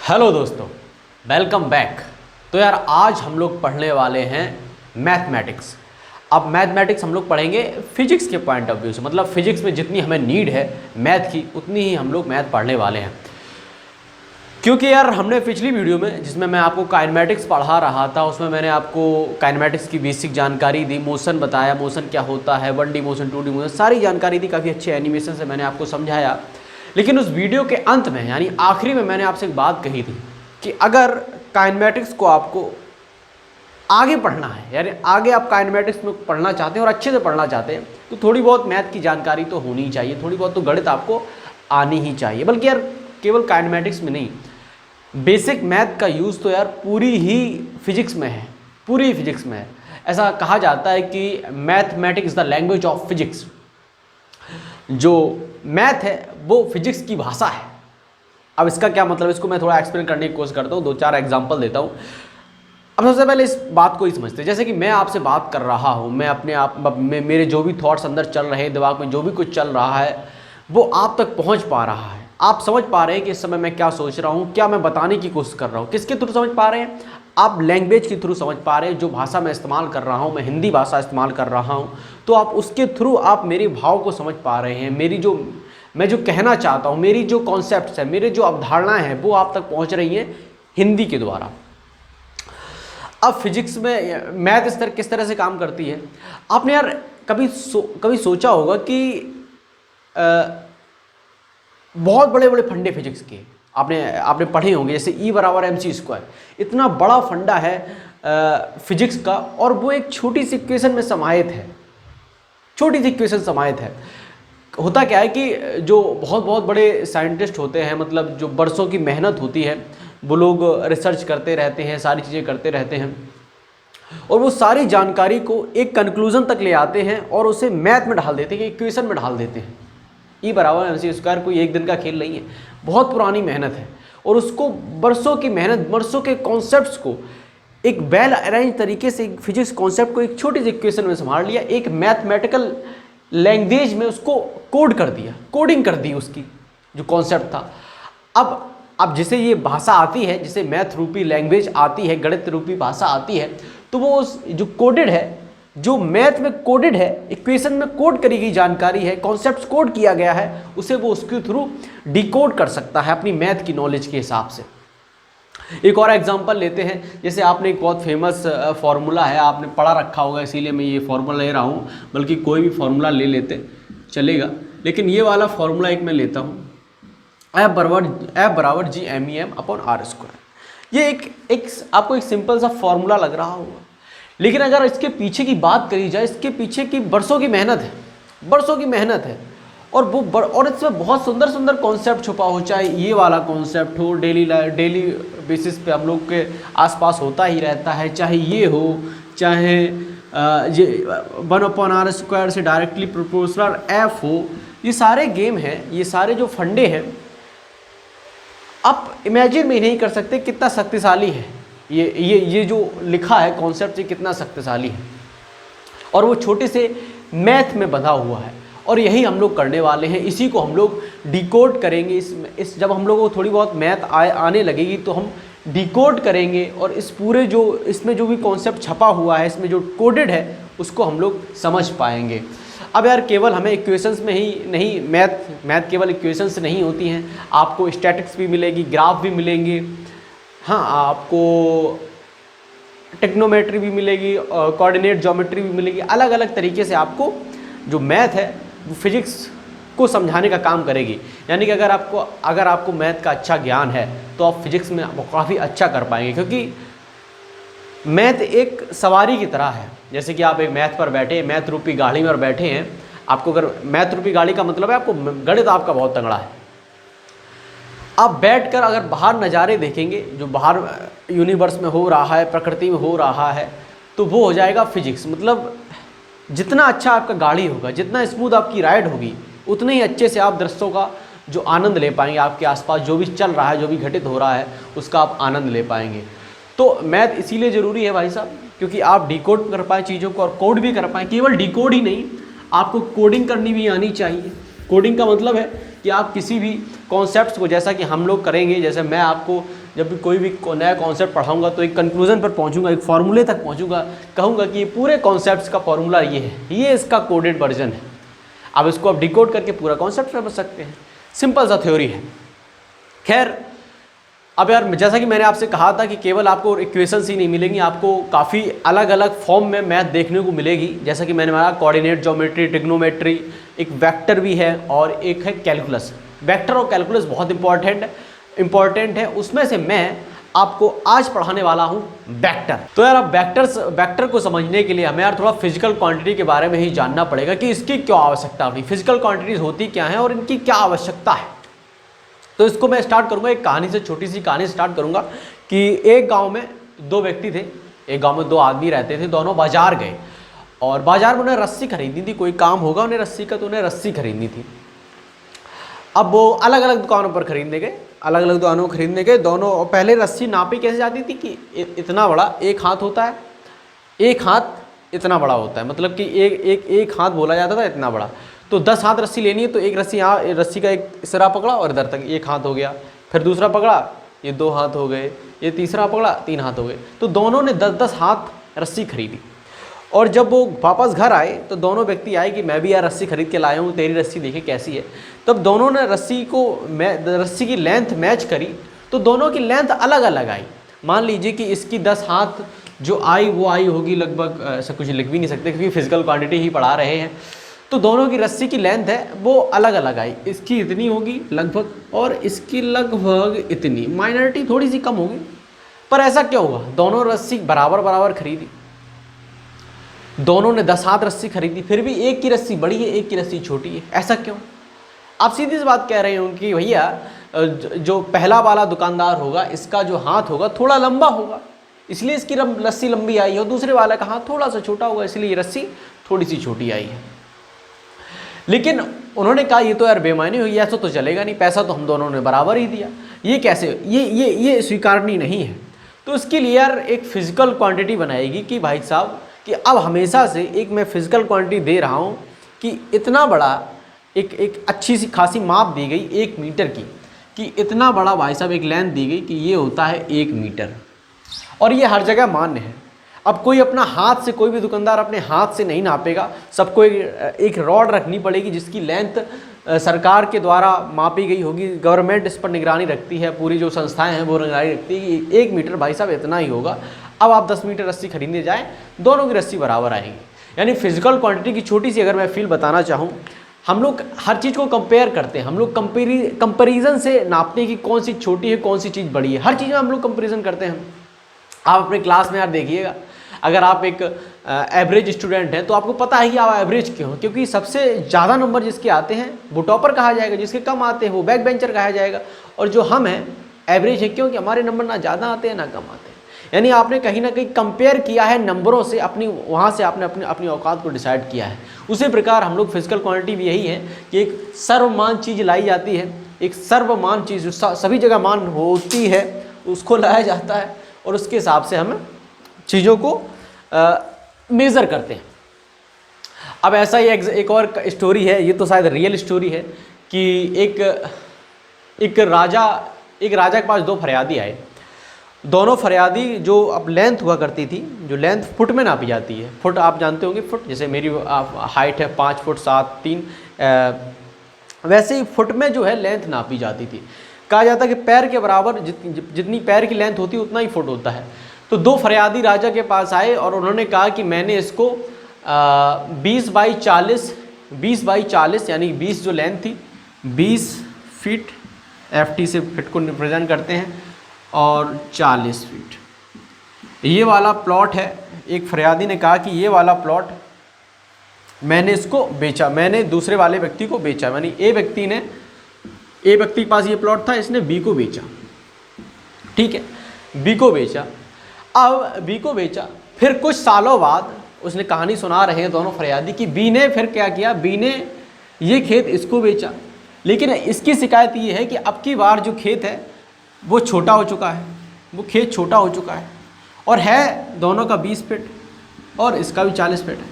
Hello दोस्तों, welcome back. तो यार आज हम लोग पढ़ने वाले हैं मैथमेटिक्स। अब मैथमेटिक्स हम लोग पढ़ेंगे फिजिक्स के पॉइंट ऑफ व्यू से, मतलब फिजिक्स में जितनी हमें नीड है मैथ की उतनी ही हम लोग मैथ पढ़ने वाले हैं। क्योंकि यार हमने पिछली वीडियो में जिसमें मैं आपको काइनेमेटिक्स पढ़ा रहा था उसमें मैंने आपको काइनेमेटिक्स की बेसिक जानकारी दी, मोशन बताया, मोशन क्या होता है, 1D मोशन 2D मोशन सारी जानकारी दी, काफ़ी अच्छे एनिमेशन से मैंने आपको समझाया। लेकिन उस वीडियो के अंत में यानी आखिरी में मैंने आपसे एक बात कही थी कि अगर काइनेमेटिक्स को आपको आगे पढ़ना है, यानी आगे आप काइनेमेटिक्स में पढ़ना चाहते हैं और अच्छे से पढ़ना चाहते हैं तो थोड़ी बहुत मैथ की जानकारी तो होनी ही चाहिए, थोड़ी बहुत तो गणित आपको आनी ही चाहिए। बल्कि यार केवल काइनेमेटिक्स में नहीं, बेसिक मैथ का यूज़ तो यार पूरी ही फिजिक्स में है, पूरी ही फिजिक्स में है। ऐसा कहा जाता है कि mathematics is the language of physics. जो मैथ है वो फिजिक्स की भाषा है। अब इसका क्या मतलब, इसको मैं थोड़ा एक्सप्लेन करने की कोशिश करता हूँ, दो चार एग्जांपल देता हूँ। अब सबसे पहले इस बात को ही समझते हैं, जैसे कि मैं आपसे बात कर रहा हूँ, मैं अपने आप में मेरे जो भी थॉट्स अंदर चल रहे हैं, दिमाग में जो भी कुछ चल रहा है वो आप तक पहुँच पा रहा है। आप समझ पा रहे हैं कि इस समय मैं क्या सोच रहा हूँ, क्या मैं बताने की कोशिश कर रहा हूँ। किसके थ्रू समझ पा रहे हैं? आप लैंग्वेज के थ्रू समझ पा रहे हैं। जो भाषा मैं इस्तेमाल कर रहा हूँ, मैं हिंदी भाषा इस्तेमाल कर रहा हूँ, तो आप उसके थ्रू आप मेरे भाव को समझ पा रहे हैं। मैं जो कहना चाहता हूँ, मेरी जो कॉन्सेप्ट्स है, मेरे जो अवधारणाएं हैं वो आप तक पहुँच रही हैं हिंदी के द्वारा। अब फिजिक्स में मैथ किस तरह से काम करती है, आपने यार कभी सोचा होगा कि बहुत बड़े बड़े फंडे फिजिक्स के आपने पढ़े होंगे, जैसे E बराबर mc²। इतना बड़ा फंडा है फिजिक्स का और वो एक छोटी सी इक्वेशन में समाहित है, छोटी सी इक्वेशन समाहित है। होता क्या है कि जो बहुत बहुत बड़े साइंटिस्ट होते हैं, मतलब जो बरसों की मेहनत होती है, वो लोग रिसर्च करते रहते हैं, सारी चीज़ें करते रहते हैं और वो सारी जानकारी को एक कंक्लूजन तक ले आते हैं और उसे मैथ में ढाल देते हैं, इक्वेशन में ढाल देते हैं। E बराबर mc² कोई एक दिन का खेल नहीं है, बहुत पुरानी मेहनत है और उसको बरसों की मेहनत, बरसों के कॉन्सेप्ट्स को एक वेल अरेंज तरीके से फिजिक्स कॉन्सेप्ट को एक छोटी सी इक्वेशन में संभाल लिया, एक मैथमेटिकल लैंग्वेज में उसको कोड कर दिया, कोडिंग कर दी उसकी जो कॉन्सेप्ट था। अब जिसे ये भाषा आती है, जिसे मैथ रूपी लैंग्वेज आती है, गणित रूपी भाषा आती है, तो वो उस जो कोडेड है, जो मैथ में कोडेड है, इक्वेशन में कोड करी गई जानकारी है, कॉन्सेप्ट्स कोड किया गया है, उसे वो उसके थ्रू डिकोड कर सकता है अपनी मैथ की नॉलेज के हिसाब से। एक और एग्जांपल लेते हैं, जैसे आपने एक बहुत फेमस फार्मूला है, आपने पढ़ा रखा होगा, इसीलिए मैं ये फार्मूला ले रहा हूँ, बल्कि कोई भी फार्मूला ले लेते चलेगा, लेकिन ये वाला फार्मूला एक मैं लेता हूँ, F बराबर G/m/r²। ये एक आपको एक सिंपल सा फार्मूला लग रहा होगा, लेकिन अगर इसके पीछे की बात करी जाए, इसके पीछे की बरसों की मेहनत है, बरसों की मेहनत है और इसमें बहुत सुंदर सुंदर कॉन्सेप्ट छुपा हो, चाहे ये वाला कॉन्सेप्ट हो, डेली बेसिस पे हम लोग के आसपास होता ही रहता है, चाहे ये हो, चाहे ये 1/r² से डायरेक्टली प्रोपोर्शनल F हो, ये सारे गेम हैं, ये सारे जो फंडे हैं, आप इमेजिन भी नहीं कर सकते कितना शक्तिशाली है ये जो लिखा है कॉन्सेप्ट, ये कितना शक्तिशाली है और वो छोटे से मैथ में बंधा हुआ है। और यही हम लोग करने वाले हैं, इसी को हम लोग डिकोड करेंगे। जब हम लोगों को थोड़ी बहुत मैथ आने लगेगी तो हम डिकोड करेंगे और इस पूरे जो इसमें जो भी कॉन्सेप्ट छपा हुआ है, इसमें जो कोडेड है, उसको हम लोग समझ पाएंगे। अब यार केवल हमें इक्वेशंस में ही नहीं, मैथ केवल इक्वेशंस नहीं होती हैं, आपको स्टैटिक्स भी मिलेगी, ग्राफ भी मिलेंगे, हाँ आपको टेक्नोमेट्री भी मिलेगी, कोऑर्डिनेट ज्योमेट्री भी मिलेगी। अलग अलग तरीके से आपको जो मैथ है वो फिजिक्स को समझाने का काम करेगी। यानी कि अगर आपको मैथ का अच्छा ज्ञान है तो आप फिजिक्स में काफ़ी अच्छा कर पाएंगे, क्योंकि मैथ एक सवारी की तरह है। जैसे कि आप एक मैथ पर बैठे, मैथ रूपी गाड़ी में बैठे हैं, आपको अगर मैथ रूपी गाड़ी का मतलब है आपको गणित आपका बहुत तगड़ा है, आप बैठकर अगर बाहर नज़ारे देखेंगे, जो बाहर यूनिवर्स में हो रहा है, प्रकृति में हो रहा है, तो वो हो जाएगा फिजिक्स। मतलब जितना अच्छा आपका गाड़ी होगा, जितना स्मूथ आपकी राइड होगी, उतने ही अच्छे से आप दृश्यों का जो आनंद ले पाएंगे, आपके आसपास जो भी चल रहा है, जो भी घटित हो रहा है, उसका आप आनंद ले पाएंगे। तो मैथ इसीलिए ज़रूरी है भाई साहब, क्योंकि आप डिकोड कर पाएँ चीज़ों को और कोड भी कर पाएँ। केवल डिकोड ही नहीं, आपको कोडिंग करनी भी आनी चाहिए। कोडिंग का मतलब है कि आप किसी भी कॉन्सेप्ट्स को, जैसा कि हम लोग करेंगे, जैसे मैं आपको जब भी कोई भी नया कॉन्सेप्ट पढ़ाऊंगा तो एक कंक्लूजन पर पहुंचूंगा, एक फार्मूले तक पहुंचूंगा, कहूंगा कि ये पूरे कॉन्सेप्ट्स का फार्मूला ये है, ये इसका कोडेड वर्जन है। अब इसको आप डिकोड करके पूरा कॉन्सेप्ट समझ सकते हैं। सिंपल सा थ्योरी है। खैर, अब यार जैसा कि मैंने आपसे कहा था कि केवल आपको इक्वेशंस ही नहीं मिलेंगी, आपको काफ़ी अलग अलग फॉर्म में मैथ देखने को मिलेगी। जैसा कि मैंने बताया कोऑर्डिनेट ज्योमेट्री, ट्रिग्नोमेट्री, एक वेक्टर भी है और एक है कैलकुलस। वेक्टर और कैलकुलस बहुत इंपॉर्टेंट है। उसमें से मैं आपको आज पढ़ाने वाला हूँ वेक्टर। तो यार अब वेक्टर को समझने के लिए हमें यार थोड़ा फिजिकल क्वांटिटी के बारे में ही जानना पड़ेगा कि इसकी क्या आवश्यकता होती है, फिजिकल क्वांटिटीज होती क्या है और इनकी क्या आवश्यकता है। तो इसको मैं स्टार्ट करूंगा एक कहानी से, छोटी सी कहानी स्टार्ट करूंगा कि एक गांव में दो व्यक्ति थे, एक गांव में दो आदमी रहते थे। दोनों बाजार गए और बाजार में उन्हें रस्सी खरीदनी थी, कोई काम होगा उन्हें रस्सी का, तो उन्हें रस्सी खरीदनी थी। अब वो अलग अलग दुकानों पर खरीदने गए, अलग अलग दुकानों को खरीदने गए दोनों। पहले रस्सी नापी कैसे जाती थी कि इतना बड़ा एक हाथ होता है, एक हाथ इतना बड़ा होता है, मतलब कि एक हाथ बोला जाता था इतना बड़ा। तो 10 हाथ रस्सी लेनी है तो एक रस्सी यहाँ, रस्सी का एक सिरा पकड़ा और इधर तक एक हाथ हो गया, फिर दूसरा पकड़ा, ये 2 हाथ हो गए, ये तीसरा पकड़ा, 3 हाथ हो गए। तो दोनों ने 10-10 हाथ रस्सी खरीदी। और जब वो वापस घर आए तो दोनों व्यक्ति आए कि मैं भी यार रस्सी खरीद के लाया हूँ, तेरी रस्सी देखे कैसी है। तब दोनों ने रस्सी की लेंथ मैच करी तो दोनों की लेंथ अलग अलग आई। मान लीजिए कि इसकी 10 हाथ जो आई वो आई होगी लगभग, ऐसा कुछ लिख भी नहीं सकते क्योंकि फिजिकल क्वांटिटी ही पढ़ा रहे हैं। तो दोनों की रस्सी की लेंथ है वो अलग अलग आई, इसकी इतनी होगी लगभग और इसकी लगभग इतनी, माइनॉरिटी थोड़ी सी कम होगी। पर ऐसा क्यों हुआ? दोनों रस्सी बराबर बराबर खरीदी, दोनों ने 10 हाथ रस्सी खरीदी, फिर भी एक की रस्सी बड़ी है एक की रस्सी छोटी है। ऐसा क्यों? आप सीधी सी बात कह रहे हो कि भैया जो पहला वाला दुकानदार होगा इसका जो हाथ होगा थोड़ा लंबा होगा, इसलिए इसकी रस्सी लंबी आई है, और दूसरे वाले का हाथ थोड़ा सा छोटा होगा इसलिए ये रस्सी थोड़ी सी छोटी आई है। लेकिन उन्होंने कहा ये तो यार बेईमानी हुई, ऐसा तो चलेगा नहीं, पैसा तो हम दोनों ने बराबर ही दिया, ये कैसे, ये स्वीकारनी नहीं है। तो इसके लिए यार एक फिजिकल क्वांटिटी बनाएगी कि भाई साहब कि अब हमेशा से एक मैं फिजिकल क्वांटिटी दे रहा हूँ कि इतना बड़ा एक अच्छी सी खासी माप दी गई 1 मीटर की, कि इतना बड़ा भाई साहब एक लेंथ दी गई कि ये होता है 1 मीटर, और ये हर जगह मान्य है। अब कोई अपना हाथ से, कोई भी दुकानदार अपने हाथ से नहीं नापेगा, सबको एक रॉड रखनी पड़ेगी जिसकी लेंथ सरकार के द्वारा मापी गई होगी, गवर्नमेंट इस पर निगरानी रखती है, पूरी जो संस्थाएं हैं वो निगरानी रखती है कि 1 मीटर भाई साहब इतना ही होगा। अब आप 10 मीटर रस्सी खरीदने जाएँ, दोनों की रस्सी बराबर आएगी। यानी फिजिकल क्वांटिटी की छोटी सी अगर मैं फील बताना चाहूँ, हम लोग हर चीज़ को कंपेयर करते हैं, हम लोग कंपेरिजन से नापते हैं कि कौन सी छोटी है कौन सी चीज़ बड़ी है, हर चीज़ में हम लोग कंपेरिजन करते हैं। आप अपने क्लास में यार देखिएगा, अगर आप एक एवरेज स्टूडेंट हैं तो आपको पता है कि आप एवरेज क्यों हो, क्योंकि सबसे ज़्यादा नंबर जिसके आते हैं वो टॉपर कहा जाएगा, जिसके कम आते हैं वो बैक बेंचर कहा जाएगा, और जो हम हैं एवरेज है क्योंकि हमारे नंबर ना ज़्यादा आते हैं ना कम आते हैं। यानी आपने कहीं ना कहीं कंपेयर किया है नंबरों से, वहाँ से आपने अपनी औकात को डिसाइड किया है। उसी प्रकार हम लोग फिजिकल क्वांटिटी भी यही है कि एक सर्वमान चीज़ लाई जाती है, एक सर्वमान चीज़ जो सभी जगह मान होती है उसको लाया जाता है, और उसके हिसाब से हम चीज़ों को मेज़र करते हैं। अब ऐसा ही एक और स्टोरी है, ये तो शायद रियल स्टोरी है, कि एक राजा के पास 2 फरियादी आए। दोनों फरियादी जो अब लेंथ हुआ करती थी, जो लेंथ फुट में नापी जाती है, फुट आप जानते होंगे, फुट जैसे मेरी हाइट है 5 फुट 7 3, वैसे ही फुट में जो है लेंथ नापी जाती थी। कहा जाता है कि पैर के बराबर जितनी पैर की लेंथ होती है उतना ही फुट होता है। तो 2 फरियादी राजा के पास आए और उन्होंने कहा कि मैंने इसको 20 बाई 40 यानी 20 जो लेंथ थी 20 फीट, FT से फिट को रिप्रेजेंट करते हैं, और 40 फीट ये वाला प्लॉट है। एक फरियादी ने कहा कि ये वाला प्लॉट मैंने इसको बेचा, मैंने दूसरे वाले व्यक्ति को बेचा, यानी ए व्यक्ति के पास ये प्लॉट था, इसने बी को बेचा। ठीक है, बी को बेचा। अब बी को बेचा, फिर कुछ सालों बाद उसने कहानी सुना रहे हैं दोनों फरियादी कि बी ने फिर क्या किया, बी ने ये खेत इसको बेचा, लेकिन इसकी शिकायत ये है कि अब की बार जो खेत है वो छोटा हो चुका है, वो खेत छोटा हो चुका है, और है दोनों का 20 फीट और इसका भी 40 फीट है।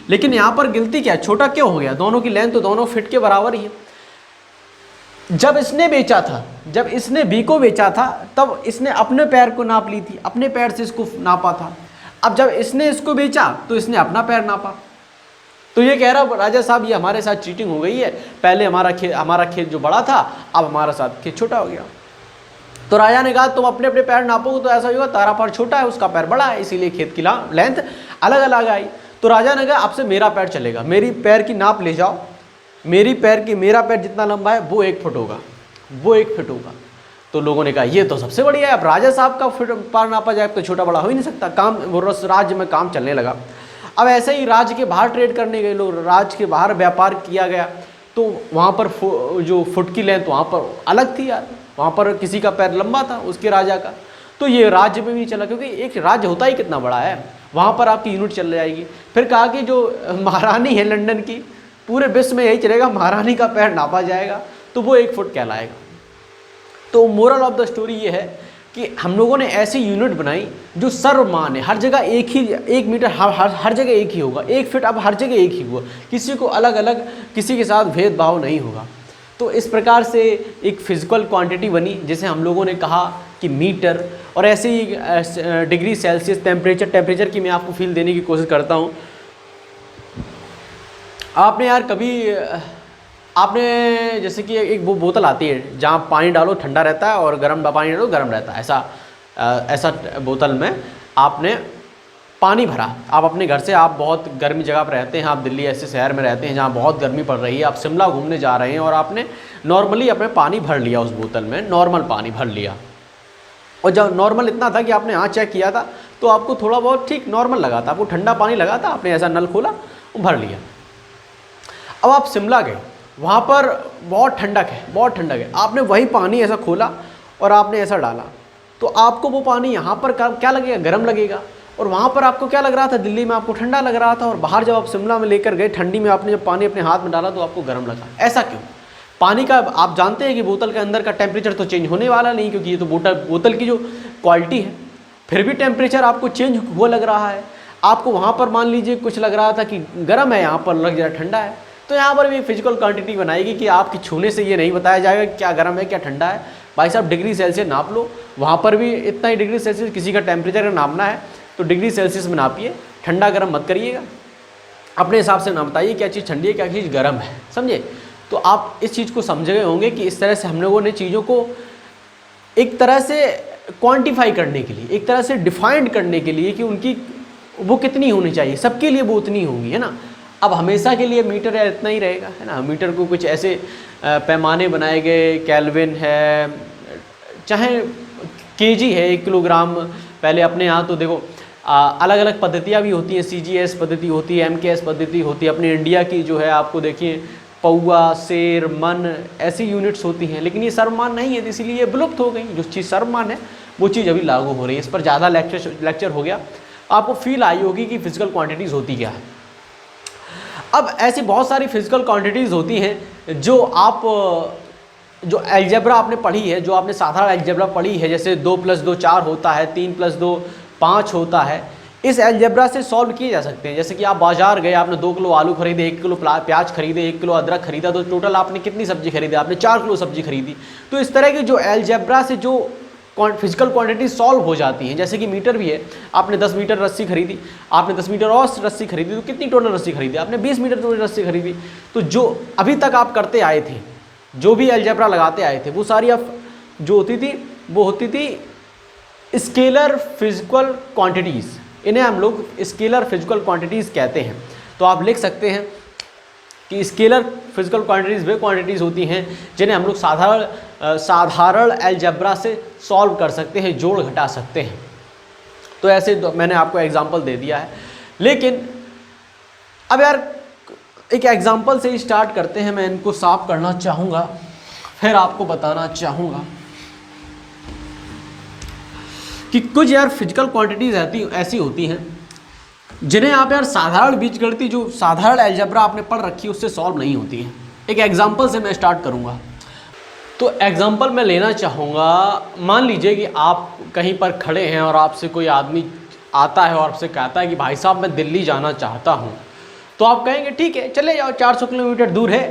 लेकिन यहाँ पर गिनती क्या है, छोटा क्यों हो गया? दोनों की लेंथ तो दोनों फिट के बराबर ही है। जब इसने बेचा था, जब इसने बी को बेचा था, तब इसने अपने पैर को नाप ली थी, अपने पैर से इसको नापा था। अब जब इसने इसको बेचा तो इसने अपना पैर नापा। तो ये कह रहा राजा साहब ये हमारे साथ चीटिंग हो गई है, पहले हमारा खेत जो बड़ा था, अब हमारा साथ खेत छोटा हो गया। तो राजा ने कहा तुम अपने अपने पैर नापोगे तो ऐसा होगा, तारा पैर छोटा है, उसका पैर बड़ा है, इसीलिए खेत की लेंथ अलग अलग आई। तो राजा ने कहा अब से मेरा पैर चलेगा, मेरी पैर की नाप ले जाओ, मेरा पैर जितना लंबा है वो 1 फुट होगा, वो 1 फुट होगा। तो लोगों ने कहा ये तो सबसे बढ़िया है, अब राजा साहब का पैर नापा जाए तो छोटा बड़ा हो ही नहीं सकता। काम वो राज्य में काम चलने लगा। अब ऐसे ही राज्य के बाहर ट्रेड करने गए लोग, राज्य के बाहर व्यापार किया गया, तो वहाँ पर जो फुट की लेंथ वहाँ पर अलग थी यार, वहाँ पर किसी का पैर लंबा था उसके राजा का। तो ये राज्य में भी चला, क्योंकि एक राज्य होता ही कितना बड़ा है, वहाँ पर आपकी यूनिट चल जाएगी। फिर कहा कि जो महारानी है लंदन की, पूरे विश्व में यही चलेगा, महारानी का पैर नापा जाएगा तो वो 1 फुट कहलाएगा। तो मोरल ऑफ द स्टोरी ये है कि हम लोगों ने ऐसी यूनिट बनाई जो सर्वमान्य, हर जगह एक ही, 1 मीटर हर जगह एक ही होगा, 1 फीट अब हर जगह एक ही होगा, किसी को अलग अलग, किसी के साथ भेदभाव नहीं होगा। तो इस प्रकार से एक फिजिकल क्वांटिटी बनी जिसे हम लोगों ने कहा कि मीटर। और ऐसे ही डिग्री सेल्सियस टेम्परेचर की मैं आपको फील देने की कोशिश करता हूँ। आपने यार कभी आपने जैसे कि एक वो बोतल आती है जहाँ पानी डालो ठंडा रहता है और गर्म पानी डालो गर्म रहता है, ऐसा बोतल में आपने पानी भरा। आप अपने घर से, आप बहुत गर्मी जगह पर रहते हैं, आप दिल्ली ऐसे शहर में रहते हैं जहाँ बहुत गर्मी पड़ रही है, आप शिमला घूमने जा रहे हैं और आपने नॉर्मली अपने पानी भर लिया उस बोतल में, नॉर्मल पानी भर लिया। और जब नॉर्मल इतना था कि आपने चेक किया था तो आपको थोड़ा बहुत ठीक नॉर्मल लगा था, आपको ठंडा पानी लगा था, आपने ऐसा नल खोला भर लिया। अब आप शिमला गए, वहाँ पर बहुत ठंडक है, आपने वही पानी ऐसा खोला और आपने ऐसा डाला, तो आपको वो पानी यहाँ पर क्या लगेगा, गर्म लगेगा। और वहाँ पर आपको क्या लग रहा था, दिल्ली में आपको ठंडा लग रहा था, और बाहर जब आप शिमला में लेकर गए ठंडी में आपने जब पानी अपने हाथ में डाला तो आपको गर्म लगा। ऐसा क्यों? पानी का आप जानते हैं कि बोतल के अंदर का टेम्परेचर तो चेंज होने वाला नहीं, क्योंकि ये तो बोतल की जो क्वालिटी है, फिर भी टेम्परेचर आपको चेंज हुआ लग रहा है। आपको वहाँ पर मान लीजिए कुछ लग रहा था कि गर्म है, यहाँ पर लग जाए ठंडा है। तो यहाँ पर भी फिजिकल क्वांटिटी बनाएगी कि आपकी छूने से ये नहीं बताया जाएगा कि क्या गर्म है क्या ठंडा है। भाई साहब डिग्री सेल्सियस नाप लो, वहाँ पर भी इतना ही डिग्री सेल्सियस, किसी का टेम्परेचर नापना है तो डिग्री सेल्सियस में नापिए, ठंडा गर्म मत करिएगा, अपने हिसाब से ना बताइए क्या चीज़ ठंडी है क्या चीज़ गर्म है, समझे। तो आप इस चीज़ को समझ गए होंगे कि इस तरह से हम लोगों ने चीज़ों को एक तरह से क्वांटिफाई करने के लिए, एक तरह से डिफाइंड करने के लिए कि उनकी वो कितनी होनी चाहिए, सबके लिए वो उतनी होंगी, है ना। अब हमेशा के लिए मीटर या इतना ही रहेगा, है ना। मीटर को कुछ ऐसे पैमाने बनाए गए, केल्विन है, चाहे केजी है, 1 किलोग्राम। पहले अपने यहाँ तो देखो अलग अलग पद्धतियाँ भी होती हैं, CGS पद्धति होती है, MKS पद्धति होती है। अपने इंडिया की जो है आपको देखिए पौवा, सेर, मन, ऐसी यूनिट्स होती हैं, लेकिन ये सर्वमान नहीं है, इसीलिए ये विलुप्त हो गई। जो चीज़ सर्वमान है वो चीज़ अभी लागू हो रही है। इस पर ज़्यादा लेक्चर हो गया, आपको फील आई होगी कि फिजिकल क्वांटिटीज़ होती क्या है। अब ऐसी बहुत सारी फिजिकल क्वांटिटीज़ होती हैं जो अलजेब्रा आपने पढ़ी है, जो आपने साधारण अलजेब्रा पढ़ी है, जैसे 2 + 2 4 होता है, 3 + 2 5 होता है। इस अलजेब्रा से सॉल्व किए जा सकते हैं। जैसे कि आप बाजार गए, आपने 2 किलो आलू खरीदे, 1 किलो प्याज खरीदे, 1 किलो अदरक खरीदा, तो टोटल आपने कितनी सब्जी खरीदी, आपने 4 किलो सब्जी खरीदी। तो इस तरह की जो अलजेब्रा से जो फिजिकल क्वांटिटी सॉल्व हो जाती हैं, जैसे कि मीटर भी है, आपने 10 मीटर रस्सी खरीदी, आपने 10 मीटर और रस्सी खरीदी, तो कितनी टोटल रस्सी खरीदी, आपने 20 मीटर टोटल रस्सी खरीदी। तो जो अभी तक आप करते आए थे, जो भी अलजेब्रा लगाते आए थे, वो सारी आप जो होती थी वो होती थी स्केलर फिजिकल क्वांटिटीज़। इन्हें हम लोग स्केलर फिजिकल क्वांटिटीज़ कहते हैं। तो आप लिख सकते हैं कि स्केलर फिजिकल क्वांटिटीज़ वे क्वांटिटीज़ होती हैं जिन्हें हम लोग साधारण अलजेब्रा से सॉल्व कर सकते हैं, जोड़ घटा सकते हैं। तो ऐसे मैंने आपको एग्जांपल दे दिया है। लेकिन अब यार एक एग्जांपल से ही स्टार्ट करते हैं। मैं इनको साफ करना चाहूँगा, फिर आपको बताना चाहूँगा कि कुछ यार फिजिकल क्वांटिटीज़ ऐसी होती हैं जिन्हें आप यार साधारण बीजगणित, जो साधारण अलजेब्रा आपने पढ़ रखी है, उससे सॉल्व नहीं होती है। एक एग्जांपल से मैं स्टार्ट करूँगा। तो एग्जांपल मैं लेना चाहूँगा, मान लीजिए कि आप कहीं पर खड़े हैं और आपसे कोई आदमी आता है और आपसे कहता है कि भाई साहब मैं दिल्ली जाना चाहता हूँ। तो आप कहेंगे ठीक है चले जाओ, 400 किलोमीटर दूर है,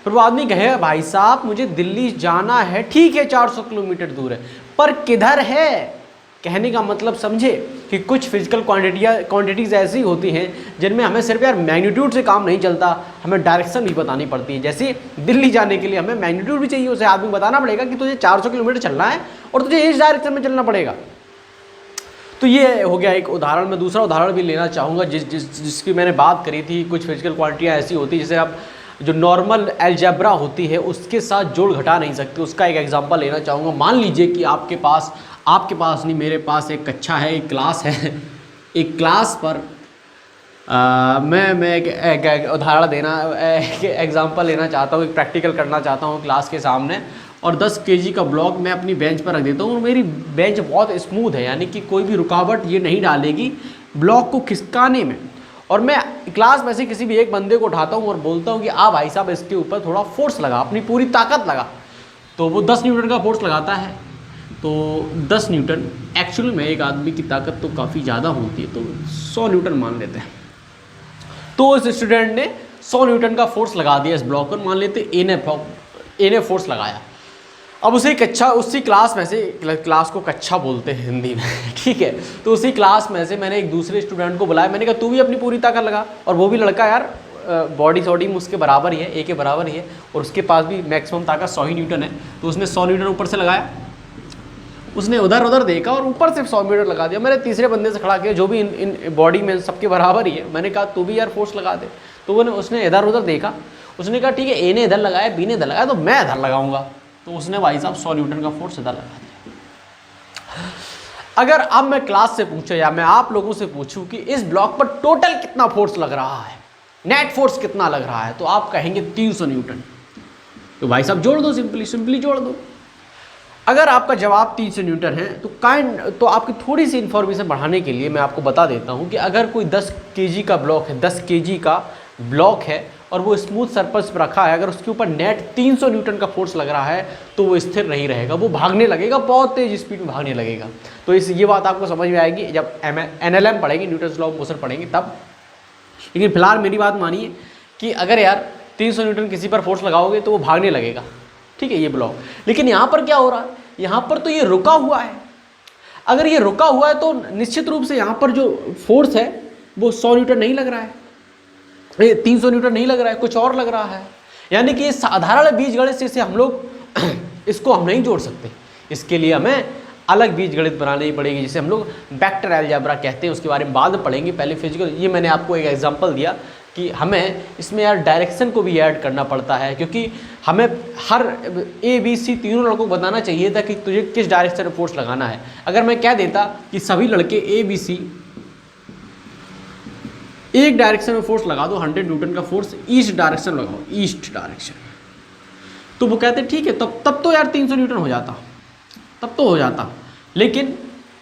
फिर वो आदमी कहे भाई साहब मुझे दिल्ली जाना है, ठीक है 400 किलोमीटर दूर है, पर किधर है। कहने का मतलब समझे कि कुछ फिजिकल क्वांटिटीज़ ऐसी होती हैं जिनमें हमें सिर्फ यार मैग्नीट्यूड से काम नहीं चलता, हमें डायरेक्शन भी बतानी पड़ती है। जैसे दिल्ली जाने के लिए हमें मैग्नीट्यूड भी चाहिए, उसे आदमी बताना पड़ेगा कि तुझे 400 किलोमीटर चलना है और तुझे इस डायरेक्शन में चलना पड़ेगा। तो ये हो गया एक उदाहरण। मैं दूसरा उदाहरण भी लेना चाहूँगा जिसकी मैंने बात करी थी। कुछ फिजिकल क्वांटिटियाँ ऐसी होती है जिसे आप जो नॉर्मल अलजेब्रा होती है उसके साथ जोड़ घटा नहीं सकते। उसका एक एग्जांपल लेना चाहूँगा। मान लीजिए कि आपके पास नहीं, मेरे पास एक कक्षा है, एक क्लास है। एक क्लास पर मैं एक उदाहरण देना, एक एग्जांपल लेना चाहता हूँ, एक प्रैक्टिकल करना चाहता हूँ क्लास के सामने। और 10 केजी का ब्लॉक मैं अपनी बेंच पर रख देता हूँ और मेरी बेंच बहुत स्मूथ है, यानी कि कोई भी रुकावट ये नहीं डालेगी ब्लॉक को खिसकाने में। और मैं क्लास में से किसी भी एक बंदे को उठाता हूँ और बोलता हूँ कि आ भाई साहब इसके ऊपर थोड़ा फोर्स लगा, अपनी पूरी ताकत लगा। तो वो 10 न्यूटन का फोर्स लगाता है। तो 10 न्यूटन एक्चुअल में एक आदमी की ताकत तो काफ़ी ज़्यादा होती है, तो 100 न्यूटन मान लेते हैं। तो उस स्टूडेंट ने 100 न्यूटन का फोर्स लगा दिया इस ब्लॉक पर। मान लेते ए ने फोर्स लगाया। अब उसी क्लास में से, क्लास को कक्षा बोलते हैं हिंदी में, ठीक है। तो उसी क्लास में से मैंने एक दूसरे स्टूडेंट को बुलाया। मैंने कहा तू भी अपनी पूरी ताकत लगा। और वो भी लड़का यार बॉडी में उसके बराबर ही है, ए के बराबर ही है, और उसके पास भी मैक्सिमम ताकत 100 ही न्यूटन है। तो उसने 100 न्यूटन ऊपर से लगाया। उसने उधर देखा और ऊपर से 100 मीटर लगा दिया। मैंने तीसरे बंदे से खड़ा किया जो भी इन बॉडी में सबके बराबर ही है। मैंने कहा तू भी यार फोर्स लगा दे। तो उसने इधर उधर देखा। उसने कहा ठीक है, ए ने इधर लगाया, बी ने इधर लगाया, तो मैं इधर लगाऊंगा। तो उसने भाई साहब 100 न्यूटन का फोर्स इधर लगा दिया। अगर अब मैं क्लास से पूछूं या मैं आप लोगों से पूछूं कि इस ब्लॉक पर टोटल कितना फोर्स लग रहा है, नेट फोर्स कितना लग रहा है, तो आप कहेंगे 300 न्यूटन। तो भाई साहब जोड़ दो, सिंपली जोड़ दो। अगर आपका जवाब 300 न्यूटन है तो आपकी थोड़ी सी इन्फॉर्मेशन बढ़ाने के लिए मैं आपको बता देता हूं कि अगर कोई 10 केजी का ब्लॉक है, 10 केजी का ब्लॉक है और वो स्मूथ सरफेस पर रखा है, अगर उसके ऊपर नेट 300 न्यूटन का फोर्स लग रहा है तो वो स्थिर नहीं रहेगा, वो भागने लगेगा, बहुत तेज स्पीड में भागने लगेगा। तो ये बात आपको समझ में आएगी जब NLM पढ़ेंगे, न्यूटन्स लॉ ऑफ मोशन पढ़ेंगे तब। लेकिन फिलहाल मेरी बात मानिए कि अगर यार 300 न्यूटन किसी पर फोर्स लगाओगे तो वो भागने लगेगा, ठीक है, ये ब्लॉक। लेकिन यहाँ पर क्या हो रहा है, यहाँ पर तो ये रुका हुआ है। अगर ये रुका हुआ है तो निश्चित रूप से यहाँ पर जो फोर्स है वो 100 न्यूटन नहीं लग रहा है, 300 न्यूटन नहीं लग रहा है, कुछ और लग रहा है। यानी कि ये साधारण बीजगणित से इसे हम लोग इसको हम नहीं जोड़ सकते। इसके लिए हमें अलग बीजगणित बनानी पड़ेगी, जिसे हम लोग वेक्टर अलजेब्रा कहते हैं। उसके बारे में बाद में पढ़ेंगे। पहले फिजिकल, ये मैंने आपको एक एग्जांपल दिया कि हमें इसमें यार डायरेक्शन को भी ऐड करना पड़ता है, क्योंकि हमें हर ABC तीनों लड़कों को बताना चाहिए था कि तुझे किस डायरेक्शन में फोर्स लगाना है। अगर मैं कह देता कि सभी लड़के ABC एक डायरेक्शन में फोर्स लगा दो, 100 न्यूटन का फोर्स ईस्ट डायरेक्शन लगाओ, ईस्ट डायरेक्शन, तो वो कहते ठीक है, तब तो यार 300 न्यूटन हो जाता, तब तो हो जाता। लेकिन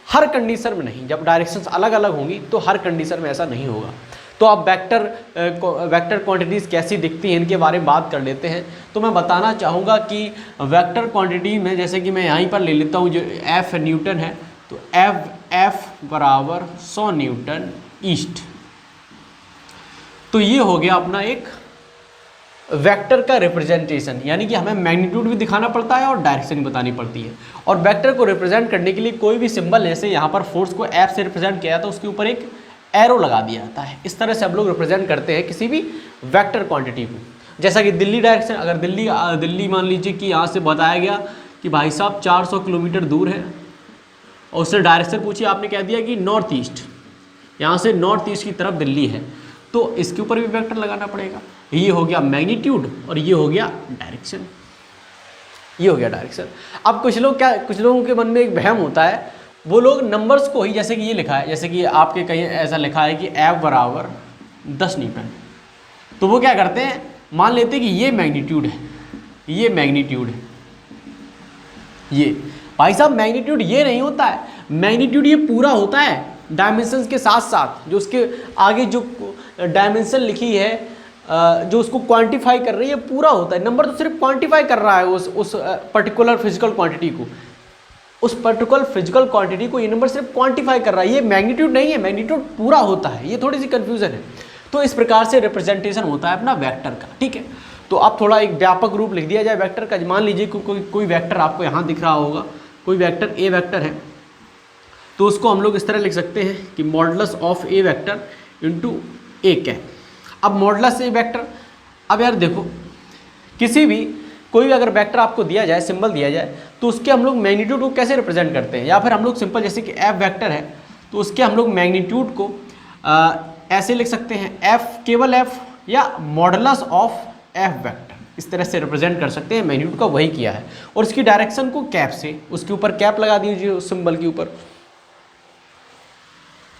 हर कंडीशन में नहीं, जब डायरेक्शंस अलग अलग होंगी तो हर कंडीशन में ऐसा नहीं होगा। तो अब वेक्टर क्वांटिटीज़ कैसी दिखती हैं इनके बारे में बात कर लेते हैं। तो मैं बताना चाहूँगा कि वेक्टर क्वांटिटी में, जैसे कि मैं यहीं पर ले लेता हूँ जो F न्यूटन है, तो F बराबर 100 न्यूटन ईस्ट। तो ये हो गया अपना एक वेक्टर का रिप्रेजेंटेशन, यानी कि हमें मैग्नीट्यूड भी दिखाना पड़ता है और डायरेक्शन भी बतानी पड़ती है। और वेक्टर को रिप्रेजेंट करने के लिए कोई भी सिंबल, जैसे यहाँ पर फोर्स को F से रिप्रेजेंट किया था, उसके ऊपर एक एरो लगा दिया जाता है। इस तरह से हम लोग रिप्रेजेंट करते हैं किसी भी वेक्टर क्वांटिटी को। जैसा कि दिल्ली डायरेक्शन, अगर दिल्ली मान लीजिए कि यहाँ से बताया गया कि भाई साहब 400 किलोमीटर दूर है और उससे डायरेक्शन पूछी, आपने कह दिया कि नॉर्थ ईस्ट, यहाँ से नॉर्थ ईस्ट की तरफ दिल्ली है, तो इसके ऊपर भी वेक्टर लगाना पड़ेगा। ये हो गया मैग्नीट्यूड और ये हो गया डायरेक्शन, ये हो गया डायरेक्शन। अब कुछ लोगों के मन में एक वहम होता है, वो लोग नंबर्स को ही, जैसे कि ये लिखा है, जैसे कि आपके कहीं ऐसा लिखा है कि F बराबर 10 न्यूटन, तो वो क्या करते हैं, मान लेते हैं कि ये मैग्नीट्यूड है, ये मैग्नीट्यूड है। ये भाई साहब मैग्नीट्यूड ये नहीं होता है, मैग्नीट्यूड ये पूरा होता है डायमेंशंस के साथ साथ, जो उसके आगे जो डायमेंशन लिखी है, जो उसको क्वांटिफाई कर रही है, पूरा होता है। नंबर तो सिर्फ क्वांटिफाई कर रहा है उस पर्टिकुलर फिजिकल क्वांटिटी को, उस पर्टिकुलर फिजिकल क्वांटिटी को ये नंबर सिर्फ क्वांटिफाई कर रहा है, ये मैग्नीट्यूड नहीं है, मैग्नीट्यूड पूरा होता है। ये थोड़ी सी कंफ्यूजन है। तो इस प्रकार से रिप्रेजेंटेशन होता है अपना वेक्टर का, ठीक है। तो अब थोड़ा एक व्यापक रूप लिख दिया जाए वेक्टर का। मान लीजिए कोई वेक्टर आपको यहाँ दिख रहा होगा, कोई वेक्टर ए वेक्टर है, तो उसको हम लोग इस तरह लिख सकते हैं कि modulus of A vector into A cap. अब मॉडुलस ए वेक्टर, अब यार देखो किसी भी कोई भी अगर वेक्टर आपको दिया जाए, सिंबल दिया जाए, तो उसके हम लोग मैग्नीट्यूड को कैसे रिप्रेजेंट करते हैं, या फिर हम लोग सिंपल जैसे कि एफ वेक्टर है तो उसके हम लोग मैग्नीट्यूड को ऐसे लिख सकते हैं एफ, केवल एफ या मॉडुलस ऑफ एफ वेक्टर, इस तरह से रिप्रेजेंट कर सकते हैं। मैग्नीट्यूड का वही किया है और उसकी डायरेक्शन को कैप से, उसके ऊपर कैप लगा दीजिए उस सिंबल के ऊपर,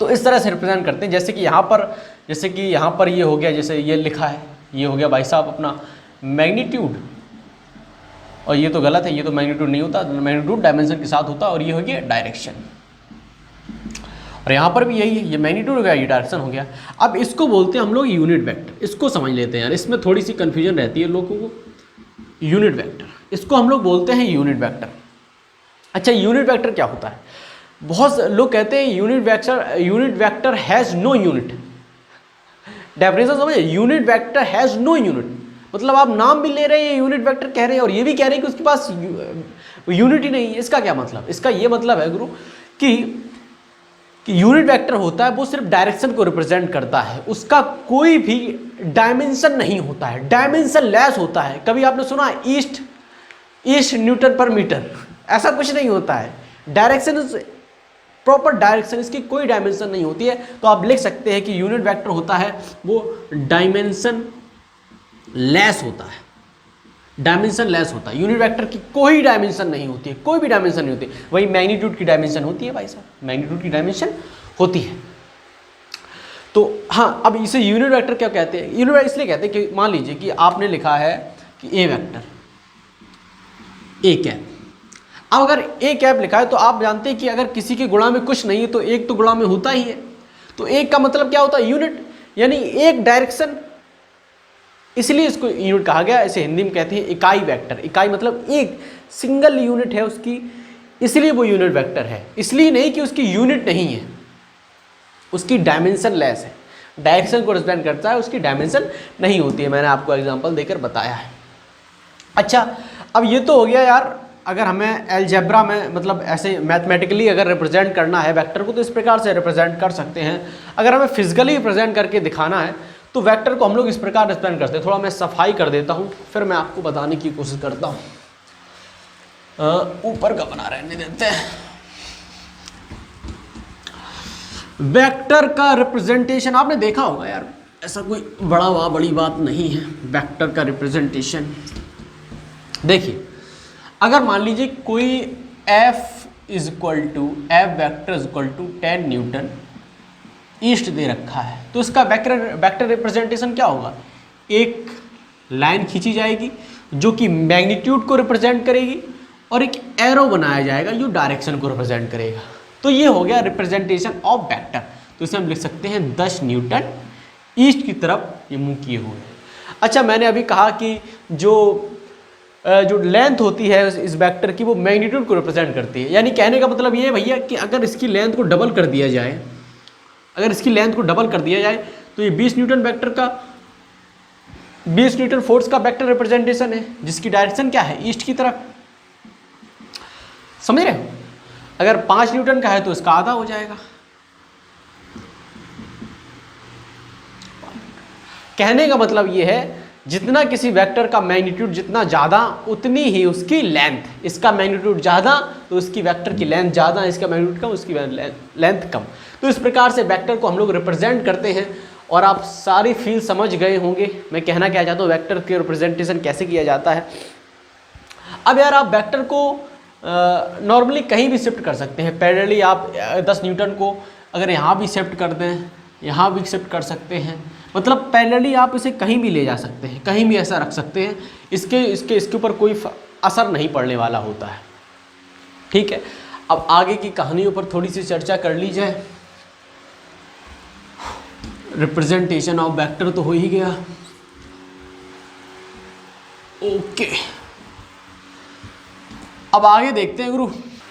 तो इस तरह से रिप्रेजेंट करते हैं। जैसे कि यहाँ पर ये हो गया, जैसे ये लिखा है, ये हो गया भाई साहब अपना मैग्नीट्यूड, और ये तो गलत है, ये तो मैग्नीट्यूड नहीं होता, मैग्नीट्यूड डायमेंशन के साथ होता, और ये हो गया डायरेक्शन, और यहाँ पर भी यही है, ये मैग्नीट्यूड हो गया, ये डायरेक्शन हो गया। अब इसको बोलते हैं हम लोग यूनिट वेक्टर। इसको समझ लेते हैं यार, इसमें थोड़ी सी कन्फ्यूजन रहती है लोगों को। यूनिट वेक्टर, इसको हम लोग बोलते हैं यूनिट वेक्टर। अच्छा, यूनिट वेक्टर क्या होता है? बहुत लोग कहते हैं unit vector has no unit. Definition समझे, unit vector has no unit, मतलब आप नाम भी ले रहे हैं यूनिट वेक्टर कह रहे हैं और ये भी कह रहे हैं कि उसके पास यूनिट ही नहीं है। इसका क्या मतलब? इसका ये मतलब है गुरु कि यूनिट वेक्टर होता है वो सिर्फ डायरेक्शन को रिप्रेजेंट करता है, उसका कोई भी डायमेंशन नहीं होता है, डायमेंशन लेस होता है। कभी आपने सुना ईस्ट न्यूटन पर मीटर, ऐसा कुछ नहीं होता है। डायरेक्शन प्रॉपर डायरेक्शन, इसकी कोई डायमेंशन नहीं होती है। तो आप लिख सकते हैं कि यूनिट वेक्टर होता है वो डायमेंशन लेस होता है, डायमेंशन लेस होता है। यूनिट वेक्टर की कोई डायमेंशन नहीं होती है, कोई भी डायमेंशन नहीं होती। वही मैग्नीट्यूड की डायमेंशन होती है भाई साहब, मैग्नीट्यूड की डायमेंशन होती है। तो हाँ, अब इसे यूनिट वेक्टर क्या कहते हैं? यूनिट वेक्टर इसलिए कहते हैं कि मान लीजिए कि आपने लिखा है कि ए वेक्टर ए कैप। अब अगर ए कैप लिखा है तो आप जानते हैं कि अगर किसी के गुणा में कुछ नहीं है तो एक तो गुणा में होता ही है। तो एक का मतलब क्या होता है? यूनिट, यानी एक डायरेक्शन, इसलिए इसको यूनिट कहा गया। इसे हिंदी में कहते हैं इकाई वेक्टर। इकाई मतलब एक सिंगल यूनिट है उसकी, इसलिए वो यूनिट वेक्टर है। इसलिए नहीं कि उसकी यूनिट नहीं है, उसकी डायमेंशन लेस है, डायरेक्शन को रिप्रेजेंट करता है, उसकी डायमेंशन नहीं होती है। मैंने आपको एग्जांपल देकर बताया है। अच्छा, अब ये तो हो गया यार, अगर हमें अलजेब्रा में मतलब ऐसे मैथमेटिकली अगर रिप्रेजेंट करना है वेक्टर को तो इस प्रकार से रिप्रेजेंट कर सकते हैं। अगर हमें फिजिकली रिप्रेजेंट करके दिखाना है तो वेक्टर को हम लोग इस प्रकार रिप्रेजेंट करते हैं। थोड़ा मैं सफाई कर देता हूँ, फिर मैं आपको बताने की कोशिश करता हूँ। ऊपर का बना रहने देते हैं। वेक्टर का रिप्रेजेंटेशन आपने देखा होगा यार, ऐसा कोई बड़ी बात नहीं है वेक्टर का रिप्रेजेंटेशन। देखिए, अगर मान लीजिए कोई F vector is equal to 10 newton east दे रखा है, तो इसका वेक्टर रिप्रेजेंटेशन क्या होगा? एक लाइन खींची जाएगी जो कि मैग्नीट्यूड को रिप्रेजेंट करेगी और एक एरो बनाया जाएगा जो डायरेक्शन को रिप्रेजेंट करेगा। तो ये हो गया रिप्रेजेंटेशन ऑफ वेक्टर। तो इसे हम लिख सकते हैं 10 न्यूटन ईस्ट की तरफ ये मुंह किए हुए। अच्छा, मैंने अभी कहा कि जो लेंथ होती है इस वेक्टर की वो मैग्नीट्यूड को रिप्रेजेंट करती है। यानी कहने का मतलब ये है भैया कि अगर इसकी लेंथ को डबल कर दिया जाए, तो ये 20 न्यूटन वेक्टर का 20 न्यूटन फोर्स का वेक्टर रिप्रेजेंटेशन है, जिसकी डायरेक्शन क्या है? ईस्ट की तरफ। समझ रहे हो? अगर 5 न्यूटन का है तो इसका आधा हो जाएगा। कहने का मतलब ये है जितना किसी वेक्टर का मैग्नीट्यूड जितना ज़्यादा उतनी ही उसकी लेंथ। इसका मैग्नीट्यूड ज़्यादा तो उसकी वेक्टर की लेंथ ज़्यादा, इसका मैग्नीट्यूड कम उसकी लेंथ कम। तो इस प्रकार से वेक्टर को हम लोग रिप्रेजेंट करते हैं और आप सारी फील समझ गए होंगे मैं कहना क्या चाहता हूँ, वेक्टर के रिप्रेजेंटेशन कैसे किया जाता है। अब यार आप वेक्टर को नॉर्मली कहीं भी शिफ्ट कर सकते हैं। पैरेलली आप 10 न्यूटन को अगर यहाँ भी शिफ्ट कर दें, यहाँ भी शिफ्ट कर सकते हैं, मतलब पैरेलली आप इसे कहीं भी ले जा सकते हैं, कहीं भी ऐसा रख सकते हैं। इसके ऊपर कोई असर नहीं पड़ने वाला होता है। ठीक है, अब आगे की कहानियों पर थोड़ी सी चर्चा कर ली जाए। रिप्रेजेंटेशन ऑफ वेक्टर तो हो ही गया। ओके, अब आगे देखते हैं गुरु।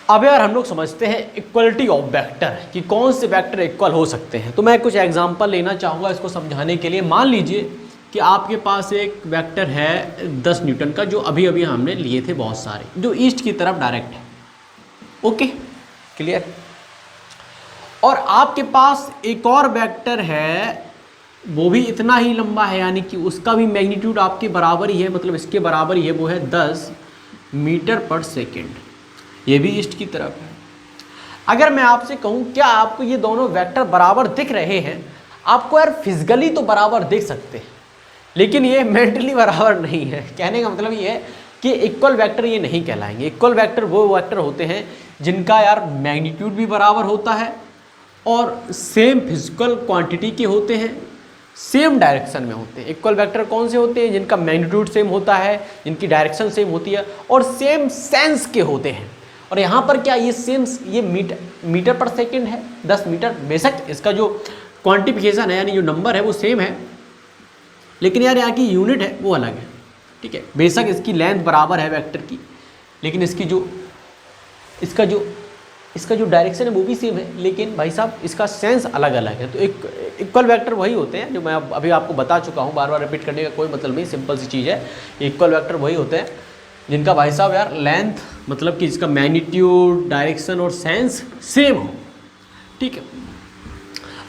अब यार हम लोग समझते हैं इक्वलिटी ऑफ वेक्टर कि कौन से वेक्टर इक्वल हो सकते हैं। तो मैं कुछ एग्जांपल लेना चाहूँगा इसको समझाने के लिए। मान लीजिए कि आपके पास एक वेक्टर है 10 न्यूटन का, जो अभी अभी हमने लिए थे बहुत सारे, जो ईस्ट की तरफ डायरेक्ट है। Okay, clear. और आपके पास एक और वेक्टर है, वो भी इतना ही लंबा है, यानी कि उसका भी मैग्नीट्यूड आपके बराबर ही है, मतलब इसके बराबर ही है, वो है 10 मीटर पर सेकेंड। ये भी ईस्ट की तरफ है। अगर मैं आपसे कहूँ क्या आपको ये दोनों वेक्टर बराबर दिख रहे हैं, आपको यार फिजिकली तो बराबर दिख सकते हैं, लेकिन ये मेंटली बराबर नहीं है। कहने का मतलब ये है कि इक्वल वेक्टर ये नहीं कहलाएंगे। इक्वल वेक्टर वो वेक्टर होते हैं जिनका यार मैग्नीट्यूड भी बराबर होता है और सेम फिजिकल क्वांटिटी के होते हैं, सेम डायरेक्शन में होते हैं। इक्वल वेक्टर कौन से होते हैं? जिनका मैग्नीट्यूड सेम होता है, जिनकी डायरेक्शन सेम होती है और सेम सेंस के होते हैं। और यहाँ पर क्या ये सेम, ये मीटर पर सेकेंड है, 10 मीटर। बेशक इसका जो क्वांटिफिकेशन है यानी जो नंबर है वो सेम है, लेकिन यार यहाँ की यूनिट है वो अलग है। ठीक है, बेशक इसकी लेंथ बराबर है वेक्टर की, लेकिन इसका जो डायरेक्शन है वो भी सेम है, लेकिन भाई साहब इसका सेंस अलग अलग है। तो एक इक्वल वेक्टर वही होते हैं जो मैं अभी आपको बता चुका हूँ, बार बार रिपीट करने का कोई मतलब नहीं, सिंपल सी चीज़ है। इक्वल वेक्टर वही होते हैं जिनका भाई साहब यार लेंथ, मतलब कि इसका मैग्नीट्यूड, डायरेक्शन और सेंस सेम हो। ठीक है,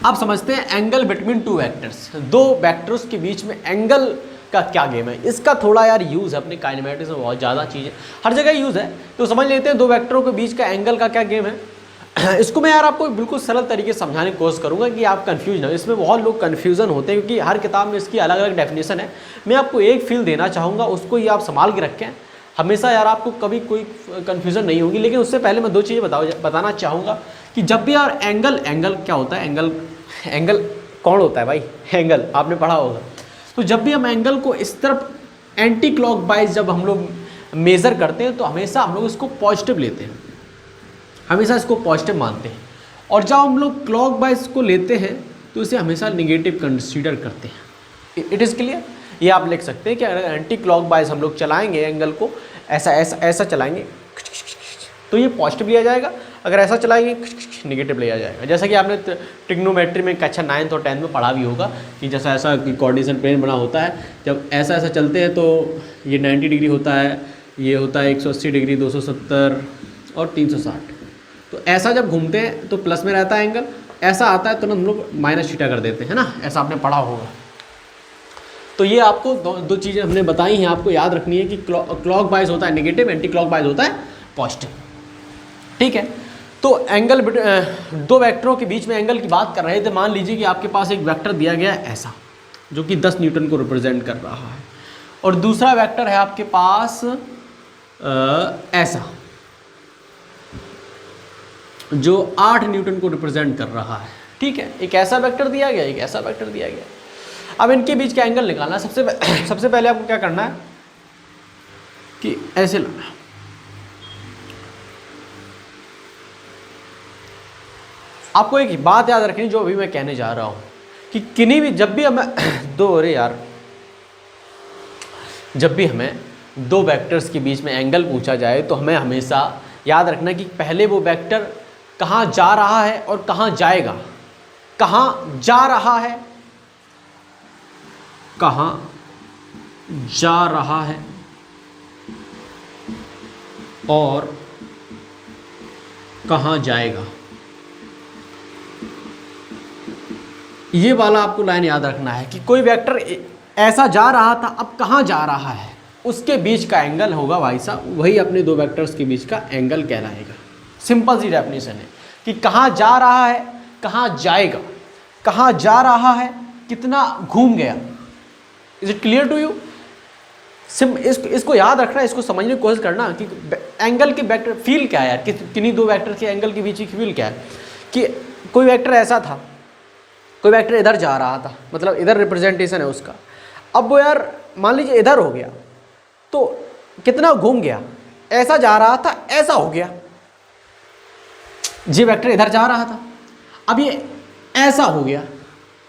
आप समझते हैं एंगल बिटवीन टू वेक्टर्स, दो वेक्टर्स के बीच में एंगल का क्या गेम है। इसका थोड़ा यार यूज़ है अपने काइनेमेटिक्स में, बहुत ज़्यादा चीज़ है, हर जगह यूज़ है। तो समझ लेते हैं दो वेक्टरों के बीच का एंगल का क्या गेम है। इसको मैं यार आपको बिल्कुल सरल तरीके से समझाने की कोशिश करूँगा कि आप कंफ्यूज ना हो। इसमें बहुत लोग कन्फ्यूज़न होते हैं क्योंकि हर किताब में इसकी अलग अलग डेफिनेशन है। मैं आपको एक फील देना चाहूँगा, उसको ही आप संभाल के रखें, हमेशा यार आपको कभी कोई कन्फ्यूज़न नहीं होगी। लेकिन उससे पहले मैं दो चीज़ें बताना चाहूँगा कि जब भी यार एंगल क्या होता है, एंगल कौन होता है भाई? एंगल आपने पढ़ा होगा। तो जब भी हम एंगल को इस तरफ एंटी क्लॉकवाइज जब हम लोग मेज़र करते हैं तो हमेशा हम लोग इसको पॉजिटिव लेते हैं, हमेशा इसको पॉजिटिव मानते हैं। और जब हम लोग क्लॉकवाइज को लेते हैं तो इसे हमेशा निगेटिव कंसीडर करते हैं। It is clear? ये आप लिख सकते हैं कि अगर एंटी क्लॉकवाइज हम लोग चलाएंगे एंगल को, ऐसा चलाएंगे तो ये पॉजिटिव लिया जाएगा, अगर ऐसा चलाएंगे निगेटिव लिया जाएगा। जैसा कि आपने ट्रिग्नोमेट्री में कक्षा 9th और 10th में पढ़ा भी होगा कि जैसा ऐसा कोऑर्डिनेशन प्लेन बना होता है, जब ऐसा चलते हैं तो ये 90 डिग्री होता है, ये होता है 180 डिग्री, 270 और 360। तो ऐसा जब घूमते हैं तो प्लस में रहता है एंगल, ऐसा आता है तो हम लोग माइनस थीटा कर देते हैं ना, ऐसा आपने पढ़ा होगा। तो ये आपको दो चीज़ें हमने बताई हैं, आपको याद रखनी है कि क्लॉकवाइज होता है नेगेटिव, एंटी क्लॉकवाइज होता है पॉजिटिव। ठीक है, तो एंगल दो वेक्टरों के बीच में एंगल की बात कर रहे थे। मान लीजिए कि आपके पास एक वेक्टर दिया गया है ऐसा, जो कि 10 न्यूटन को रिप्रेजेंट कर रहा है, और दूसरा वेक्टर है आपके पास ऐसा, जो 8 न्यूटन को रिप्रेजेंट कर रहा है। ठीक है, एक ऐसा वेक्टर दिया गया, एक ऐसा वेक्टर दिया गया। अब इनके बीच का एंगल निकालना है। सबसे पहले आपको क्या करना है कि ऐसे लाना है, आपको एक बात याद रखनी जो अभी मैं कहने जा रहा हूं कि किन्हीं भी जब भी हमें दो वेक्टर्स के बीच में एंगल पूछा जाए तो हमें हमेशा याद रखना कि पहले वो वेक्टर कहाँ जा रहा है और कहाँ जाएगा। कहाँ जा रहा है, कहाँ जा रहा है और कहाँ जाएगा, ये वाला आपको लाइन याद रखना है कि कोई वेक्टर ऐसा जा रहा था, अब कहाँ जा रहा है, उसके बीच का एंगल होगा भाई साहब, वही अपने दो वेक्टर्स के बीच का एंगल कहलाएगा। सिंपल सी डेफिनेशन है कि कहाँ जा रहा है, कहाँ जाएगा। कहाँ जा रहा है, कितना घूम गया। Is it clear to you? इसको याद रखना, इसको समझने की कोशिश करना कि एंगल के वेक्टर फील क्या है यार, किन्हीं दो वेक्टर के एंगल के बीच की फील क्या है। कि कोई वेक्टर ऐसा था, कोई वेक्टर इधर जा रहा था, मतलब इधर रिप्रेजेंटेशन है उसका। अब वो यार मान लीजिए इधर हो गया तो कितना घूम गया, ऐसा जा रहा था ऐसा हो गया। ये वेक्टर इधर जा रहा था, अब ये ऐसा हो गया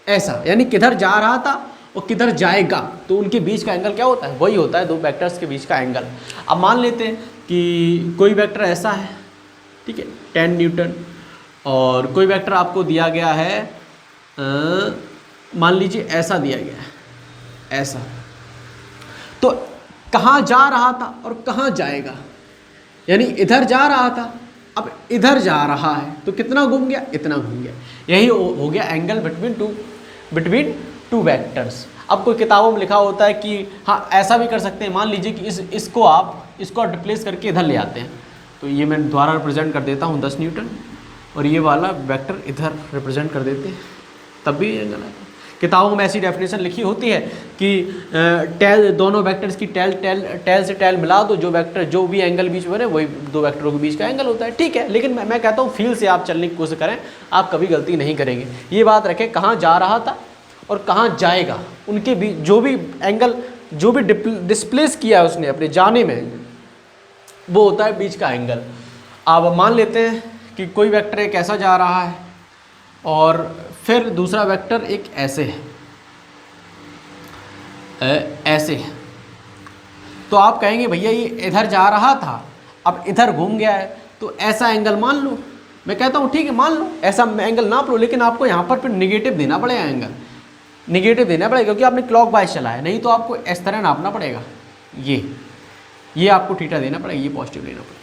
ऐसा, यानी किधर जा रहा था और किधर जाएगा, तो उनके बीच का एंगल क्या होता है, वही होता है दो वेक्टर्स के बीच का एंगल। अब मान लेते हैं कि कोई वेक्टर ऐसा है, ठीक है, 10 न्यूटन, और कोई वेक्टर आपको दिया गया है मान लीजिए ऐसा दिया गया है, ऐसा। तो कहाँ जा रहा था और कहाँ जाएगा, यानी इधर जा रहा था, अब इधर जा रहा है, तो कितना घूम गया, इतना घूम गया। यही हो गया एंगल बिटवीन टू वेक्टर्स। अब कोई किताबों में लिखा होता है कि हाँ ऐसा भी कर सकते हैं, मान लीजिए कि इसको रिप्लेस करके इधर ले आते हैं, तो ये मैं द्वारा रिप्रेजेंट कर देता हूँ 10 न्यूटन, और ये वाला वेक्टर इधर रिप्रेजेंट कर देते हैं, तब भी एंगल आएगा। किताबों में ऐसी डेफिनेशन लिखी होती है कि टेल, दोनों वेक्टर्स की टेल से टेल मिला दो, जो वेक्टर जो भी एंगल बीच में बने वही दो वेक्टरों के बीच का एंगल होता है। ठीक है, लेकिन मैं कहता हूँ फील से आप चलने की कोशिश करें, आप कभी गलती नहीं करेंगे। ये बात रखें, कहाँ जा रहा था और कहाँ जाएगा, उनके बीच जो भी एंगल जो भी डिस्प्लेस किया है उसने अपने जाने में, वो होता है बीच का एंगल। अब मान लेते हैं कि कोई वेक्टर एक ऐसा जा रहा है और फिर दूसरा वेक्टर एक ऐसे है, ऐसे है, तो आप कहेंगे भैया ये इधर जा रहा था, अब इधर घूम गया है, तो ऐसा एंगल मान लो। मैं कहता हूँ ठीक है मान लो, ऐसा एंगल नाप लो, लेकिन आपको यहाँ पर फिर निगेटिव देना पड़ेगा, एंगल निगेटिव देना पड़ेगा, क्योंकि आपने क्लॉकवाइज चला है, नहीं तो आपको इस तरह नापना पड़ेगा, ये आपको थीटा देना पड़ेगा, ये पॉजिटिव लेना पड़ेगा।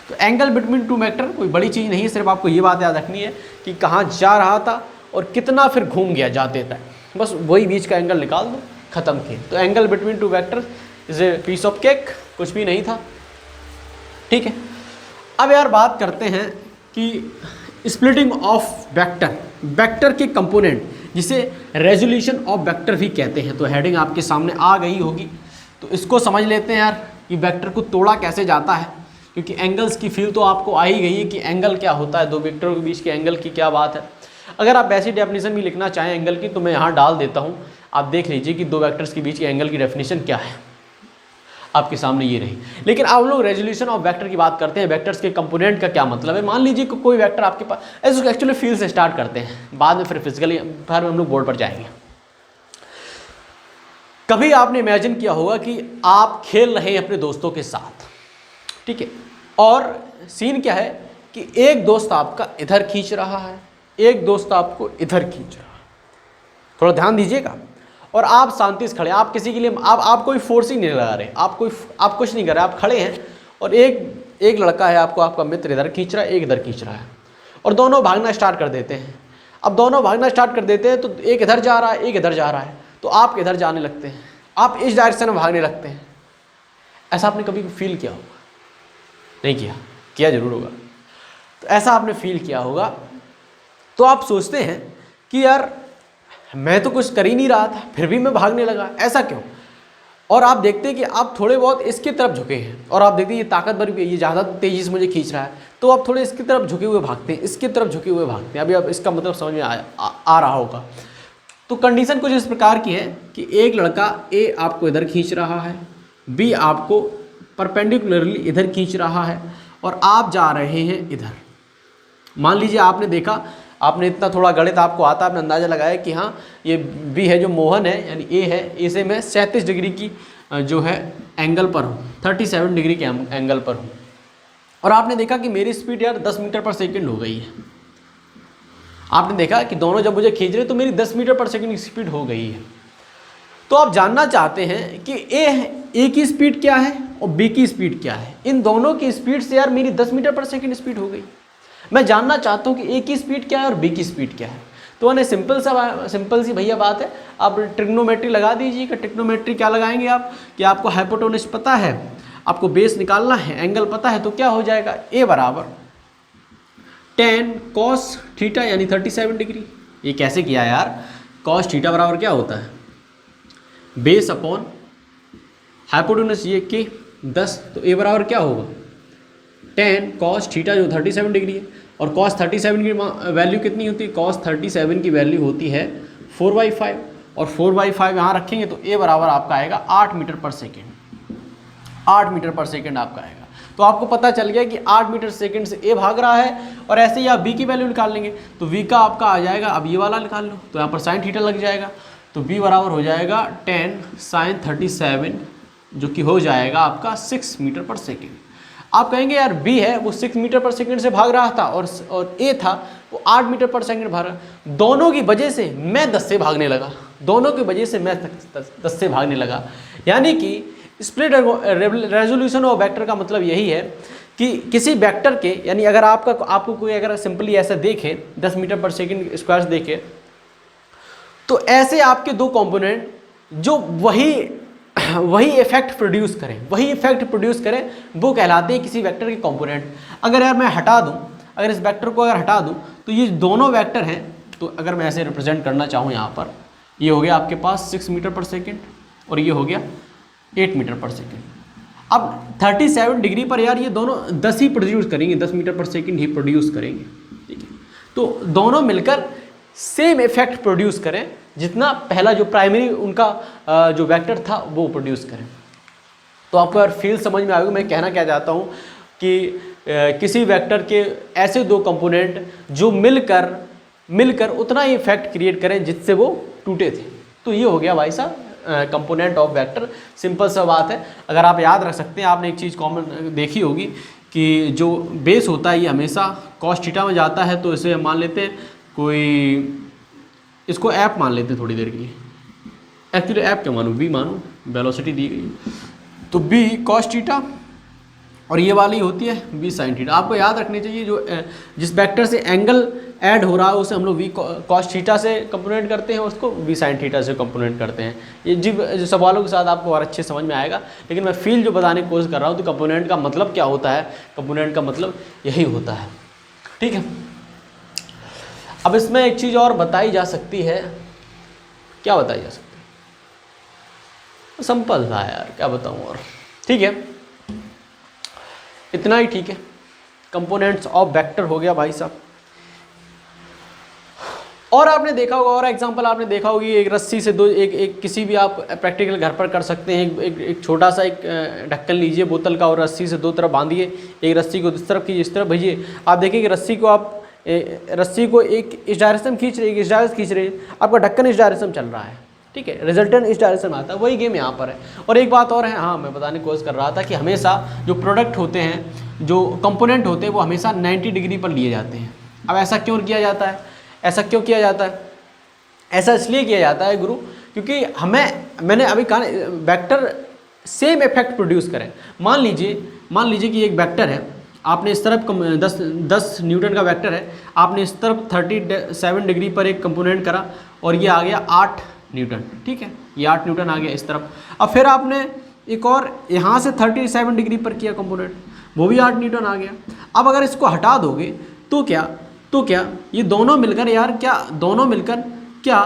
तो एंगल बिटवीन टू वेक्टर कोई बड़ी चीज़ नहीं है, सिर्फ आपको ये बात याद रखनी है कि कहाँ जा रहा था और कितना फिर घूम गया जाते तक, बस वही बीच का एंगल निकाल दो, ख़त्म किए। तो angle between two vector is a piece of cake, कुछ भी नहीं था। ठीक है, अब यार बात करते हैं कि स्प्लिटिंग ऑफ वेक्टर के कंपोनेंट, जिसे रेजोल्यूशन ऑफ वेक्टर भी कहते हैं। तो हेडिंग आपके सामने आ गई होगी, तो इसको समझ लेते हैं यार कि वेक्टर को तोड़ा कैसे जाता है, क्योंकि एंगल्स की फील तो आपको आ ही गई है कि एंगल क्या होता है, दो वेक्टरों के बीच के एंगल की क्या बात है। अगर आप ऐसी डेफिनेशन भी लिखना चाहें एंगल की, तो मैं यहाँ डाल देता हूँ, आप देख लीजिए कि दो वेक्टर्स के बीच के एंगल की डेफिनेशन क्या है, आपके सामने ये रही। लेकिन अब लोग रेजोल्यूशन ऑफ वेक्टर की बात करते हैं, वेक्टर्स के कंपोनेंट का क्या मतलब है। मान लीजिए कोई वेक्टर आपके पास, ऐसे एक्चुअली फील से स्टार्ट करते हैं, बाद में फिर फिजिकली फिर हम लोग बोर्ड पर जाएंगे। कभी आपने इमेजिन किया होगा कि आप खेल रहे हैं अपने दोस्तों के साथ, ठीक है, और सीन क्या है कि एक दोस्त आपका इधर खींच रहा है, एक दोस्त आपको इधर खींच रहा है, थोड़ा ध्यान दीजिएगा, और आप शांति से खड़े, आप किसी के लिए आप कोई फोर्स ही नहीं लगा रहे, आप कुछ नहीं कर रहे, आप खड़े हैं और एक लड़का है आपको, आपका मित्र इधर खींच रहा है, एक इधर खींच रहा है, और दोनों भागना स्टार्ट कर देते हैं। अब दोनों भागना स्टार्ट कर देते हैं तो एक इधर जा रहा है, एक इधर जा रहा है, तो आप इधर जाने लगते हैं, आप इस डायरेक्शन में भागने लगते हैं। ऐसा आपने कभी फील किया होगा? नहीं किया जरूर होगा। तो ऐसा आपने फील किया होगा, तो आप सोचते हैं कि यार मैं तो कुछ कर ही नहीं रहा था, फिर भी मैं भागने लगा, ऐसा क्यों? और आप देखते हैं कि आप थोड़े बहुत इसकी तरफ झुके हैं, और आप देखते हैं ये ताकतवर भी है, ये ज़्यादा तेज़ी से मुझे खींच रहा है, तो आप थोड़े इसकी तरफ झुके हुए भागते हैं, इसकी तरफ झुके हुए भागते हैं। अभी अब इसका मतलब समझ में आ रहा होगा। तो कंडीशन कुछ इस प्रकार की है कि एक लड़का ए आपको इधर खींच रहा है, बी आपको परपेंडिकुलरली इधर खींच रहा है, और आप जा रहे हैं इधर। मान लीजिए आपने देखा, आपने इतना थोड़ा गणित आपको आता, आपने अंदाज़ा लगाया कि हाँ ये बी है जो मोहन है, यानी ए है, ए से मैं 37 डिग्री की जो है एंगल पर हूँ, 37 डिग्री के एंगल पर हूँ, और आपने देखा कि मेरी स्पीड यार 10 मीटर पर सेकंड हो गई है। आपने देखा कि दोनों जब मुझे खींच रहे तो मेरी 10 मीटर पर सेकंड की स्पीड हो गई है। तो आप जानना चाहते हैं कि ए की स्पीड क्या है और बी की स्पीड क्या है। इन दोनों की स्पीड से यार मेरी 10 मीटर पर सेकंड स्पीड हो गई। मैं जानना चाहता हूँ कि ए की स्पीड क्या है और बी की स्पीड क्या है। तो मैंने सिंपल सी भैया बात है, आप ट्रिग्नोमेट्री लगा दीजिएगा। ट्रिग्नोमेट्री क्या लगाएंगे आप कि आपको हाइपोटेन्यूज पता है, आपको बेस निकालना है, एंगल पता है, तो क्या हो जाएगा ए बराबर tan cos थीटा यानी 37 डिग्री। ये कैसे किया यार? cos थीटा बराबर क्या होता है? बेस अपॉन हाइपोटेन्यूज ये के 10, तो ए बराबर क्या होगा tan cos थीटा जो 37 डिग्री है, और cos 37 की वैल्यू कितनी होती है? cos 37 की वैल्यू होती है 4/5, और 4/5 यहाँ रखेंगे तो ए बराबर आपका आएगा 8 मीटर पर सेकेंड। 8 मीटर पर सेकेंड आपका आएगा। तो आपको पता चल गया कि 8 मीटर सेकेंड से ए भाग रहा है, और ऐसे ही आप बी की वैल्यू निकाल लेंगे तो वी का आपका आ जाएगा, अब ये वाला निकाल लो तो यहाँ पर साइन थीटा लग जाएगा, तो बी बराबर हो जाएगा tan sin 37 जो कि हो जाएगा आपका 6 मीटर पर सेकेंड। आप कहेंगे यार बी है वो 6 मीटर पर सेकेंड से भाग रहा था और ए था वो 8 मीटर पर सेकेंड भाग रहा, दोनों की वजह से मैं 10 से भागने लगा। दोनों की वजह से मैं 10 से भागने लगा। यानी कि स्प्लिट रेजोल्यूशन ऑफ वेक्टर का मतलब यही है कि किसी वेक्टर के, यानी अगर आपको कोई अगर सिंपली ऐसा देखे 10 मीटर पर सेकंड स्क्वायर देखे, तो ऐसे आपके दो कंपोनेंट जो वही इफेक्ट प्रोड्यूस करें, वो कहलाते हैं किसी वेक्टर के कंपोनेंट। अगर यार मैं हटा दूं, अगर इस वेक्टर को अगर हटा दूं, तो ये दोनों वेक्टर हैं, तो अगर मैं ऐसे रिप्रेजेंट करना चाहूँ यहाँ पर, ये हो गया आपके पास 6 मीटर पर सेकेंड और ये हो गया 8 मीटर पर सेकेंड। अब 37 डिग्री पर यार ये दोनों 10 ही प्रोड्यूस करेंगे, 10 मीटर पर सेकेंड ही प्रोड्यूस करेंगे, ठीक है। तो दोनों मिलकर सेम इफेक्ट प्रोड्यूस करें जितना पहला जो प्राइमरी उनका जो वेक्टर था वो प्रोड्यूस करें। तो आपको यार फील समझ में आएगा मैं कहना क्या चाहता हूँ कि किसी वेक्टर के ऐसे दो कंपोनेंट जो मिलकर उतना ही इफेक्ट क्रिएट करें जिससे वो टूटे थे। तो ये हो गया भाई साहब कंपोनेंट ऑफ वेक्टर। सिंपल सा बात है, अगर आप याद रख सकते हैं, आपने एक चीज़ कॉमन देखी होगी कि जो बेस होता है ये हमेशा कॉस थीटा में जाता है। तो इसे मान लेते हैं इसको ऐप मान लेते हैं थोड़ी देर के लिए। एक्चुअली ऐप क्या मानूँ, बी मानूँ, वेलोसिटी दी गई तो बी कॉस थीटा और ये वाली होती है बी साइन थीटा। आपको याद रखनी चाहिए जो जिस वेक्टर से एंगल ऐड हो रहा है उसे हम लोग वी कॉस थीटा से कंपोनेंट करते हैं, उसको वी साइन थीटा से कंपोनेंट करते हैं। ये जो सवालों के साथ आपको और अच्छे समझ में आएगा, लेकिन मैं फील जो बताने की कोशिश कर रहा हूँ तो कंपोनेंट का मतलब क्या होता है, कंपोनेंट का मतलब यही होता है, ठीक है। अब इसमें एक चीज़ और बताई जा सकती है, क्या बताई जा सकती है, सिंपल था यार, क्या बताऊँ और, ठीक है, इतना ही ठीक है। कंपोनेंट्स ऑफ वेक्टर हो गया भाई साहब। और आपने देखा होगा, और एग्जांपल आपने देखा होगी, एक रस्सी से दो एक किसी भी आप प्रैक्टिकल घर पर कर सकते हैं। एक छोटा सा एक ढक्कन लीजिए बोतल का और रस्सी से दो तरफ बांधिए, एक रस्सी को इस तरफ कीजिए, इस तरफ भेजिए। आप देखिए कि रस्सी को एक इस डायरेक्शन खींच रही है, इस डायरेक्शन खींच रही है, आपका ढक्कन इस डायरेक्शन चल रहा है, ठीक है, रिजल्टेंट इस डायरेक्शन में आता है। वही गेम यहाँ पर है। और एक बात और है, हाँ मैं बताने की कोशिश कर रहा था कि हमेशा जो प्रोडक्ट होते हैं, जो कंपोनेंट होते हैं, वो हमेशा 90 डिग्री पर लिए जाते हैं। अब ऐसा क्यों किया जाता है, ऐसा क्यों किया जाता है? ऐसा इसलिए किया जाता है गुरु, क्योंकि मैंने अभी कहा वेक्टर सेम इफेक्ट प्रोड्यूस करें। मान लीजिए कि एक वेक्टर है, आपने इस तरफ 10 न्यूटन का वेक्टर है, आपने इस तरफ 37 डिग्री पर एक कंपोनेंट करा और ये आ गया 8 न्यूटन, ठीक है, ये 8 न्यूटन आ गया इस तरफ। अब फिर आपने एक और यहाँ से 37 डिग्री पर किया कंपोनेंट, वो भी 8 न्यूटन आ गया। अब अगर इसको हटा दोगे तो क्या ये दोनों मिलकर क्या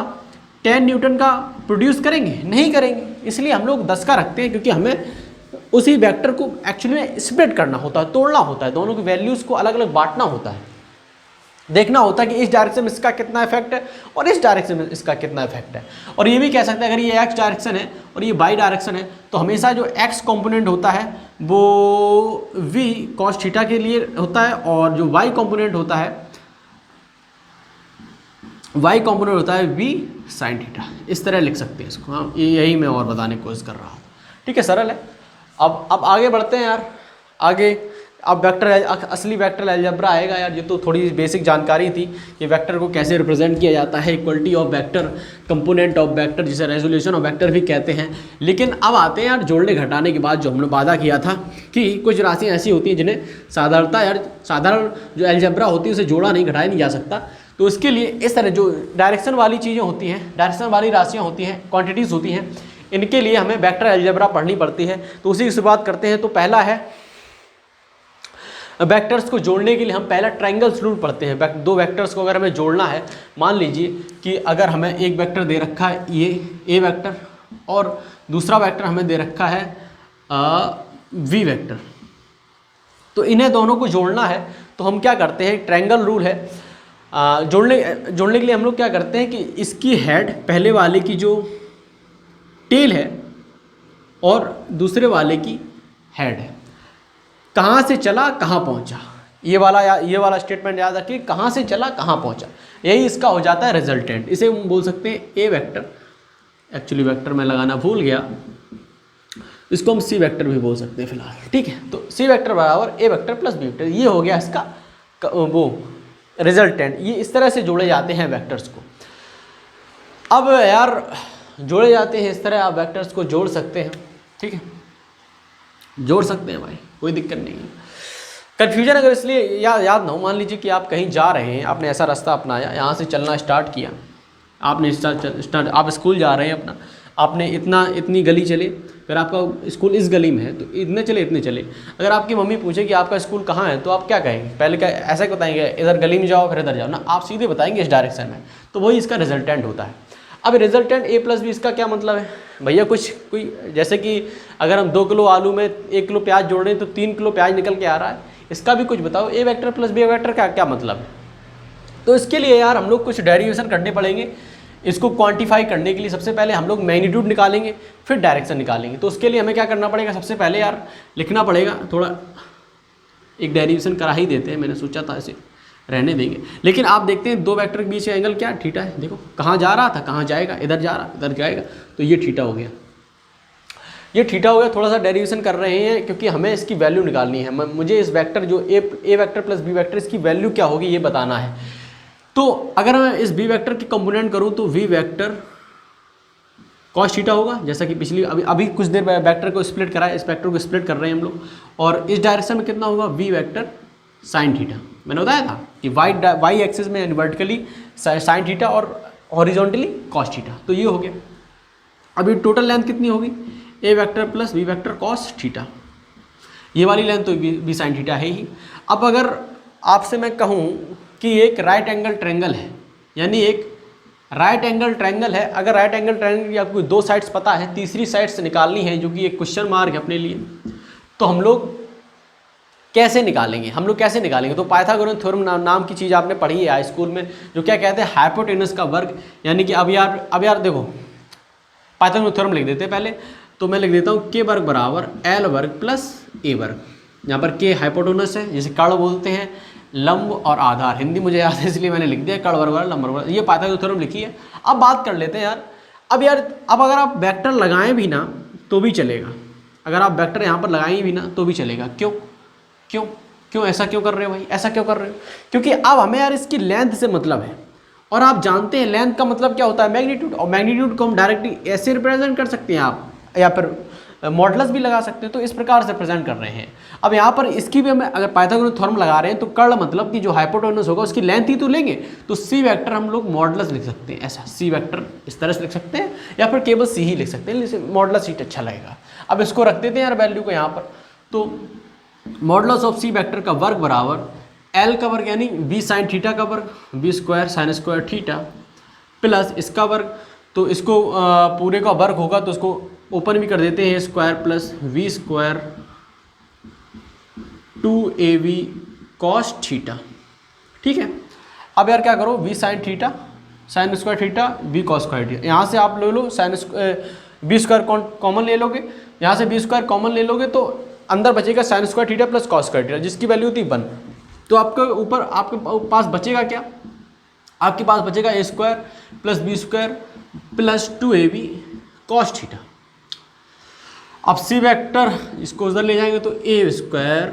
10 न्यूटन का प्रोड्यूस करेंगे? नहीं करेंगे। इसलिए हम लोग 10 का रखते हैं, क्योंकि हमें उसी वेक्टर को एक्चुअली में स्प्लिट करना होता है, तोड़ना होता है, दोनों की वैल्यूज़ को अलग अलग बांटना होता है, देखना होता है कि इस डायरेक्शन में इसका कितना इफेक्ट है और इस डायरेक्शन में इसका कितना इफेक्ट है। और ये भी कह सकते हैं अगर ये एक्स डायरेक्शन है और ये वाई डायरेक्शन है, तो हमेशा जो एक्स कंपोनेंट होता है वो वी कॉस थीटा के लिए होता है, और जो वाई कंपोनेंट होता है वी साइन थीटा। इस तरह लिख सकते हैं इसको। हाँ, यही मैं और बताने की कोशिश कर रहा हूँ, ठीक है, सरल है। अब आगे बढ़ते हैं यार, आगे अब असली वेक्टर अलजेब्रा आएगा यार। ये तो थोड़ी बेसिक जानकारी थी कि वेक्टर को कैसे रिप्रेजेंट किया जाता है, equality of vector, component of vector, जिसे रेजोल्यूशन ऑफ वेक्टर भी कहते हैं। लेकिन अब आते हैं यार जोड़ने घटाने के बाद, जो हमने वादा किया था कि कुछ राशियाँ ऐसी होती हैं जिन्हें साधारण जो अलजेब्रा होती है उसे जोड़ा नहीं घटाया नहीं जा सकता। तो इसके लिए इस तरह जो डायरेक्शन वाली चीज़ें होती हैं, डायरेक्शन वाली राशियाँ होती हैं, क्वांटिटीज़ होती हैं, इनके लिए हमें वेक्टर अलजेब्रा पढ़नी पड़ती है। तो उसी की शुरुआत करते हैं। तो पहला है वेक्टर्स को जोड़ने के लिए हम पहला ट्रायंगल्स रूल पढ़ते हैं। दो वेक्टर्स को अगर हमें जोड़ना है, मान लीजिए कि अगर हमें एक वेक्टर दे रखा है ये ए वेक्टर और दूसरा वेक्टर हमें दे रखा है वी वेक्टर, तो इन्हें दोनों को जोड़ना है तो हम क्या करते हैं, ट्रायंगल रूल है। जोड़ने के लिए हम लोग क्या करते हैं कि इसकी हेड, पहले वाले की जो टेल है और दूसरे वाले की हेड है, कहाँ से चला कहाँ पहुँचा, ये वाला स्टेटमेंट याद रखिए, कहाँ से चला कहाँ पहुँचा, यही इसका हो जाता है रिजल्टेंट। इसे हम बोल सकते हैं ए वेक्टर, एक्चुअली वेक्टर मैं लगाना भूल गया, इसको हम सी वेक्टर भी बोल सकते हैं फिलहाल, ठीक है। तो सी वेक्टर बराबर A vector plus B vector, ये हो गया इसका वो रिजल्टेंट। ये इस तरह से जोड़े जाते हैं वेक्टर्स को। अब यार जोड़े जाते हैं इस तरह, आप वेक्टर्स को जोड़ सकते हैं, ठीक है, जोड़ सकते हैं भाई, कोई दिक्कत नहीं है। कन्फ्यूजन अगर इसलिए याद ना हो, मान लीजिए कि आप कहीं जा रहे हैं, आपने ऐसा रास्ता अपनाया, यहाँ से चलना स्टार्ट किया, आपने स्टार्ट आप स्कूल जा रहे हैं अपना, आपने इतनी गली चले, फिर आपका स्कूल इस गली में है तो इतने चले। अगर आपकी मम्मी पूछे कि आपका स्कूल कहाँ है तो आप क्या कहेंगे? पहले क्या ऐसा बताएंगे इधर गली में जाओ फिर इधर जाओ ना, आप सीधे बताएंगे इस डायरेक्शन में, तो वही इसका रिजल्टेंट होता है। अब रिजल्टेंट a प्लस बी, इसका क्या मतलब है भैया? कोई जैसे कि अगर हम 2 किलो आलू में 1 किलो प्याज जोड़ रहे हैं तो 3 किलो प्याज निकल के आ रहा है, इसका भी कुछ बताओ, a vector plus b vector का क्या मतलब है? तो इसके लिए यार हम लोग कुछ डेरिवेशन करने पड़ेंगे। इसको क्वांटिफाई करने के लिए सबसे पहले हम लोग मैग्नीट्यूड निकालेंगे, फिर डायरेक्शन निकालेंगे। तो उसके लिए हमें क्या करना पड़ेगा? सबसे पहले यार लिखना पड़ेगा, थोड़ा एक डेरिवेशन करा ही देते हैं, मैंने सोचा था इसे रहने देंगे, लेकिन आप देखते हैं 2 वेक्टर के बीच का एंगल क्या थीटा है। देखो कहाँ जा रहा था, कहाँ जाएगा, इधर जा रहा इधर जाएगा, तो ये थीटा हो गया, ये थीटा हो गया। थोड़ा सा डेरिवेशन कर रहे हैं क्योंकि हमें इसकी वैल्यू निकालनी है, मुझे इस वेक्टर जो ए वेक्टर प्लस बी वेक्टर, इसकी वैल्यू क्या होगी ये बताना है। तो अगर मैं इस बी वेक्टर की कंपोनेंट करूं तो वी वेक्टर कॉस थीटा होगा, जैसा कि पिछली अभी कुछ देर वेक्टर को स्प्लिट करा है, इस वेक्टर को स्प्लिट कर रहे हैं हम लोग, और इस डायरेक्शन में कितना होगा? V vector sine theta. मैंने बताया था कि वाई एक्सिस में वर्टिकली साइन थीटा और हॉरिजॉन्टली कॉस थीटा, तो ये हो गया। अभी टोटल लेंथ कितनी होगी? A vector plus B vector cos theta, ये वाली लेंथ तो बी साइन थीटा है ही। अब अगर आपसे मैं कहूँ कि एक राइट एंगल ट्रायंगल है, यानी एक राइट एंगल ट्रायंगल है, अगर राइट एंगल ट्रायंगल की आपको 2 साइड्स पता है, तीसरी साइड्स निकालनी है जो कि एक क्वेश्चन मार्क है अपने लिए, तो हम लोग कैसे निकालेंगे? तो पाइथागोरस थ्योरम नाम की चीज़ आपने पढ़ी है हाई स्कूल में, जो क्या कहते हैं? हाइपोटेनस का वर्ग, यानी कि अब यार देखो पाइथागोरस थ्योरम लिख देते हैं पहले, तो मैं लिख देता हूँ k वर्ग बराबर l वर्ग प्लस a वर्ग। यहाँ पर k हाइपोटेनस है, जिसे कर्ण बोलते हैं, लंब और आधार, हिंदी मुझे याद है इसलिए मैंने लिख दिया कर्ण वर्ग बराबर लंब वर्ग, ये पाइथागोरस थ्योरम लिखी है। अब बात कर लेते हैं यार, अब अगर आप वेक्टर लगाएं भी ना तो भी चलेगा, अगर आप वेक्टर यहाँ पर लगाएं भी ना तो भी चलेगा। क्यों ऐसा क्यों कर रहे हो भाई? ऐसा क्यों कर रहे हो? क्योंकि अब हमें यार इसकी लेंथ से मतलब है, और आप जानते हैं लेंथ का मतलब क्या होता है? मैग्नीट्यूड, और मैग्नीट्यूड को हम डायरेक्टली ऐसे रिप्रेजेंट कर सकते हैं आप, या फिर मॉडुलस भी लगा सकते हैं, तो इस प्रकार से प्रेजेंट कर रहे हैं। अब यहाँ पर इसकी भी हमें अगर पाइथागोरस थ्योरम लगा रहे हैं तो कर्ण मतलब कि जो हाइपोटेनस होगा उसकी लेंथ ही तो लेंगे, तो सी वेक्टर हम लोग मॉडुलस लिख सकते हैं, ऐसा सी वेक्टर इस तरह से लिख सकते हैं, या फिर केवल सी ही लिख सकते हैं, मॉडुलस ही अच्छा लगेगा। अब इसको रख देते हैं यार वैल्यू को यहाँ पर, तो मॉडुलस ऑफ सी वेक्टर का वर्ग बराबर एल का वर्ग यानी बी साइन थीटा का वर्ग, B square sine square theta, plus इसका वर्ग, तो इसको पूरे का वर्ग होगा तो इसको ओपन भी कर देते हैं, square plus V square 2ab cos theta. ठीक है, अब यार क्या करो, V sine theta sine square theta B cos square theta, यहाँ से आप ले लो साइन बी स्क्वायर कॉमन ले लोगे, यहाँ से बी स्क्वायर कॉमन ले लोगे तो अंदर बचेगा sign square theta plus cos square theta, जिसकी वैल्यू थी 1। तो आपके ऊपर आपके पास बचेगा क्या? आपके पास बचेगा A square plus B square plus 2ab cos theta. अब सी वेक्टर इसको उधर ले जाएंगे तो A square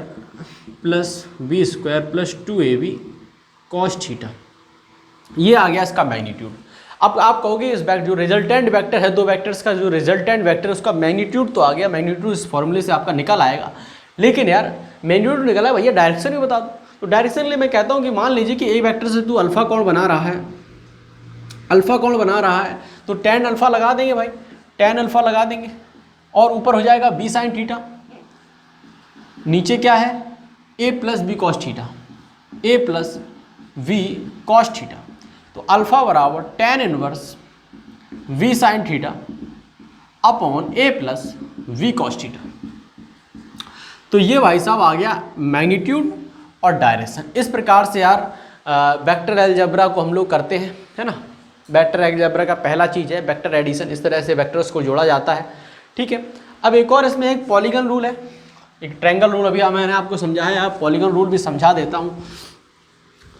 plus B square plus 2ab cos theta, ये आ गया इसका मैग्नीट्यूड। अब आप कहोगे इस जो रिजल्टेंट वेक्टर है, 2 वेक्टर्स का जो रिजल्टेंट वेक्टर है उसका मैग्नीट्यूड तो आ गया, मैग्नीट्यूड इस फॉर्मूले से आपका निकल आएगा, लेकिन यार मैग्नीट्यूड निकला है भैया, डायरेक्शन भी बता दो। तो डायरेक्शन के लिए मैं कहता हूँ कि मान लीजिए कि ए वेक्टर से तू अल्फा कोण बना रहा है, अल्फा कोण बना रहा है, तो tan अल्फा लगा देंगे भाई, tan अल्फा लगा देंगे, और ऊपर हो जाएगा बी साइन थीटा, नीचे क्या है A plus B cos theta, A plus V cos theta, तो अल्फा बराबर tan inverse V sine theta upon A plus V cos theta. तो ये भाई साहब आ गया मैग्नीट्यूड और डायरेक्शन। इस प्रकार से यार वेक्टर अलजेब्रा को हम लोग करते हैं, है ना। वेक्टर अलजेब्रा का पहला चीज़ है वेक्टर एडिशन, इस तरह से वेक्टर्स को जोड़ा जाता है। ठीक है, अब एक और इसमें एक पॉलीगन रूल है, एक ट्रायंगल रूल, अभी मैंने आपको समझाया, आप पॉलीगन रूल भी समझा देता हूँ।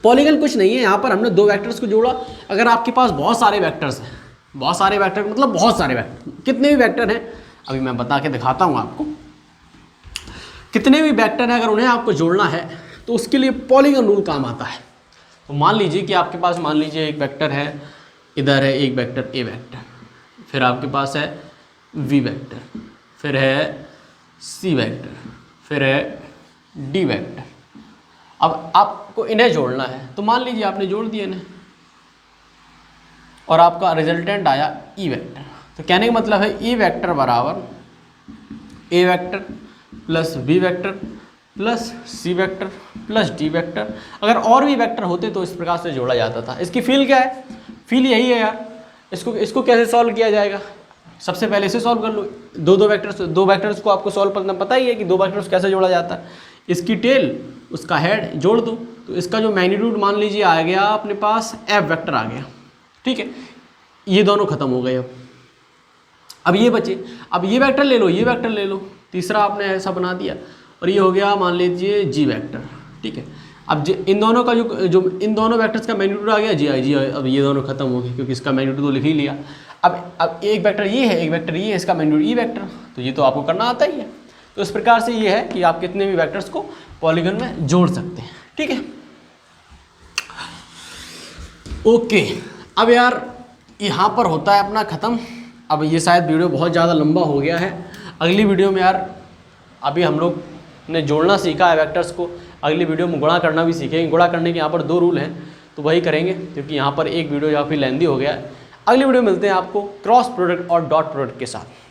पॉलीगन कुछ नहीं है, यहाँ पर हमने 2 वेक्टर्स को जोड़ा। अगर आपके पास बहुत सारे वेक्टर्स हैं, बहुत सारे वेक्टर मतलब बहुत सारे वेक्टर, कितने भी वेक्टर हैं अभी मैं बता के दिखाता हूँ आपको, कितने भी वेक्टर हैं अगर उन्हें आपको जोड़ना है तो उसके लिए पॉलीगन रूल काम आता है। तो मान लीजिए कि आपके पास मान लीजिए एक वेक्टर है इधर है एक वेक्टर ए वेक्टर, फिर आपके पास है वी वेक्टर, फिर है सी वेक्टर, फिर है डी वेक्टर। अब आपको इन्हें जोड़ना है, तो मान लीजिए आपने जोड़ दिया इन्हें और आपका रिजल्टेंट आया ई वेक्टर। तो कहने का मतलब है ई वेक्टर बराबर A vector plus B vector plus C vector plus D vector. अगर और भी वेक्टर होते तो इस प्रकार से जोड़ा जाता था। इसकी फील क्या है? फील यही है यार। इसको कैसे सॉल्व किया जाएगा? सबसे पहले इसे सॉल्व कर लो। दो वेक्टर्स को आपको सॉल्व करना पता ही है कि दो वेक्टर्स कैसे जोड़ा जाता है। इसकी टेल उसका हेड जोड़ दो, तो इसका जो मैग्नीट्यूड मान लीजिए आ गया अपने पास एफ वेक्टर आ गया। ठीक है, ये दोनों खत्म हो गए। अब ये बचे, अब ये वेक्टर ले लो, ये वेक्टर ले लो, तीसरा आपने ऐसा बना दिया और ये हो गया मान लीजिए जी वेक्टर। ठीक है, अब इन दोनों का जो इन दोनों वेक्टर्स का मैग्नीट्यूड आ गया जी। अब ये दोनों खत्म हो गए क्योंकि इसका मैग्नीट्यूड तो लिख ही लिया। अब एक वेक्टर ये है, एक वेक्टर ये है, इसका मैग्नीट्यूड ई वेक्टर, तो ये तो आपको करना आता ही है। तो इस प्रकार से ये है कि आप कितने भी वेक्टर्स को पॉलीगन में जोड़ सकते हैं। ठीक है, ओके। अब यार यहाँ पर होता है अपना ख़त्म। अब ये शायद वीडियो बहुत ज़्यादा लंबा हो गया है। अगली वीडियो में यार अभी हम लोग ने जोड़ना सीखा है वेक्टर्स को, अगली वीडियो में गुणा करना भी सीखेंगे। गुणा करने के यहाँ पर 2 रूल हैं, तो वही करेंगे क्योंकि यहाँ पर एक वीडियो या फिर लेंदी हो गया है। अगली वीडियो मिलते हैं आपको क्रॉस प्रोडक्ट और डॉट प्रोडक्ट के साथ।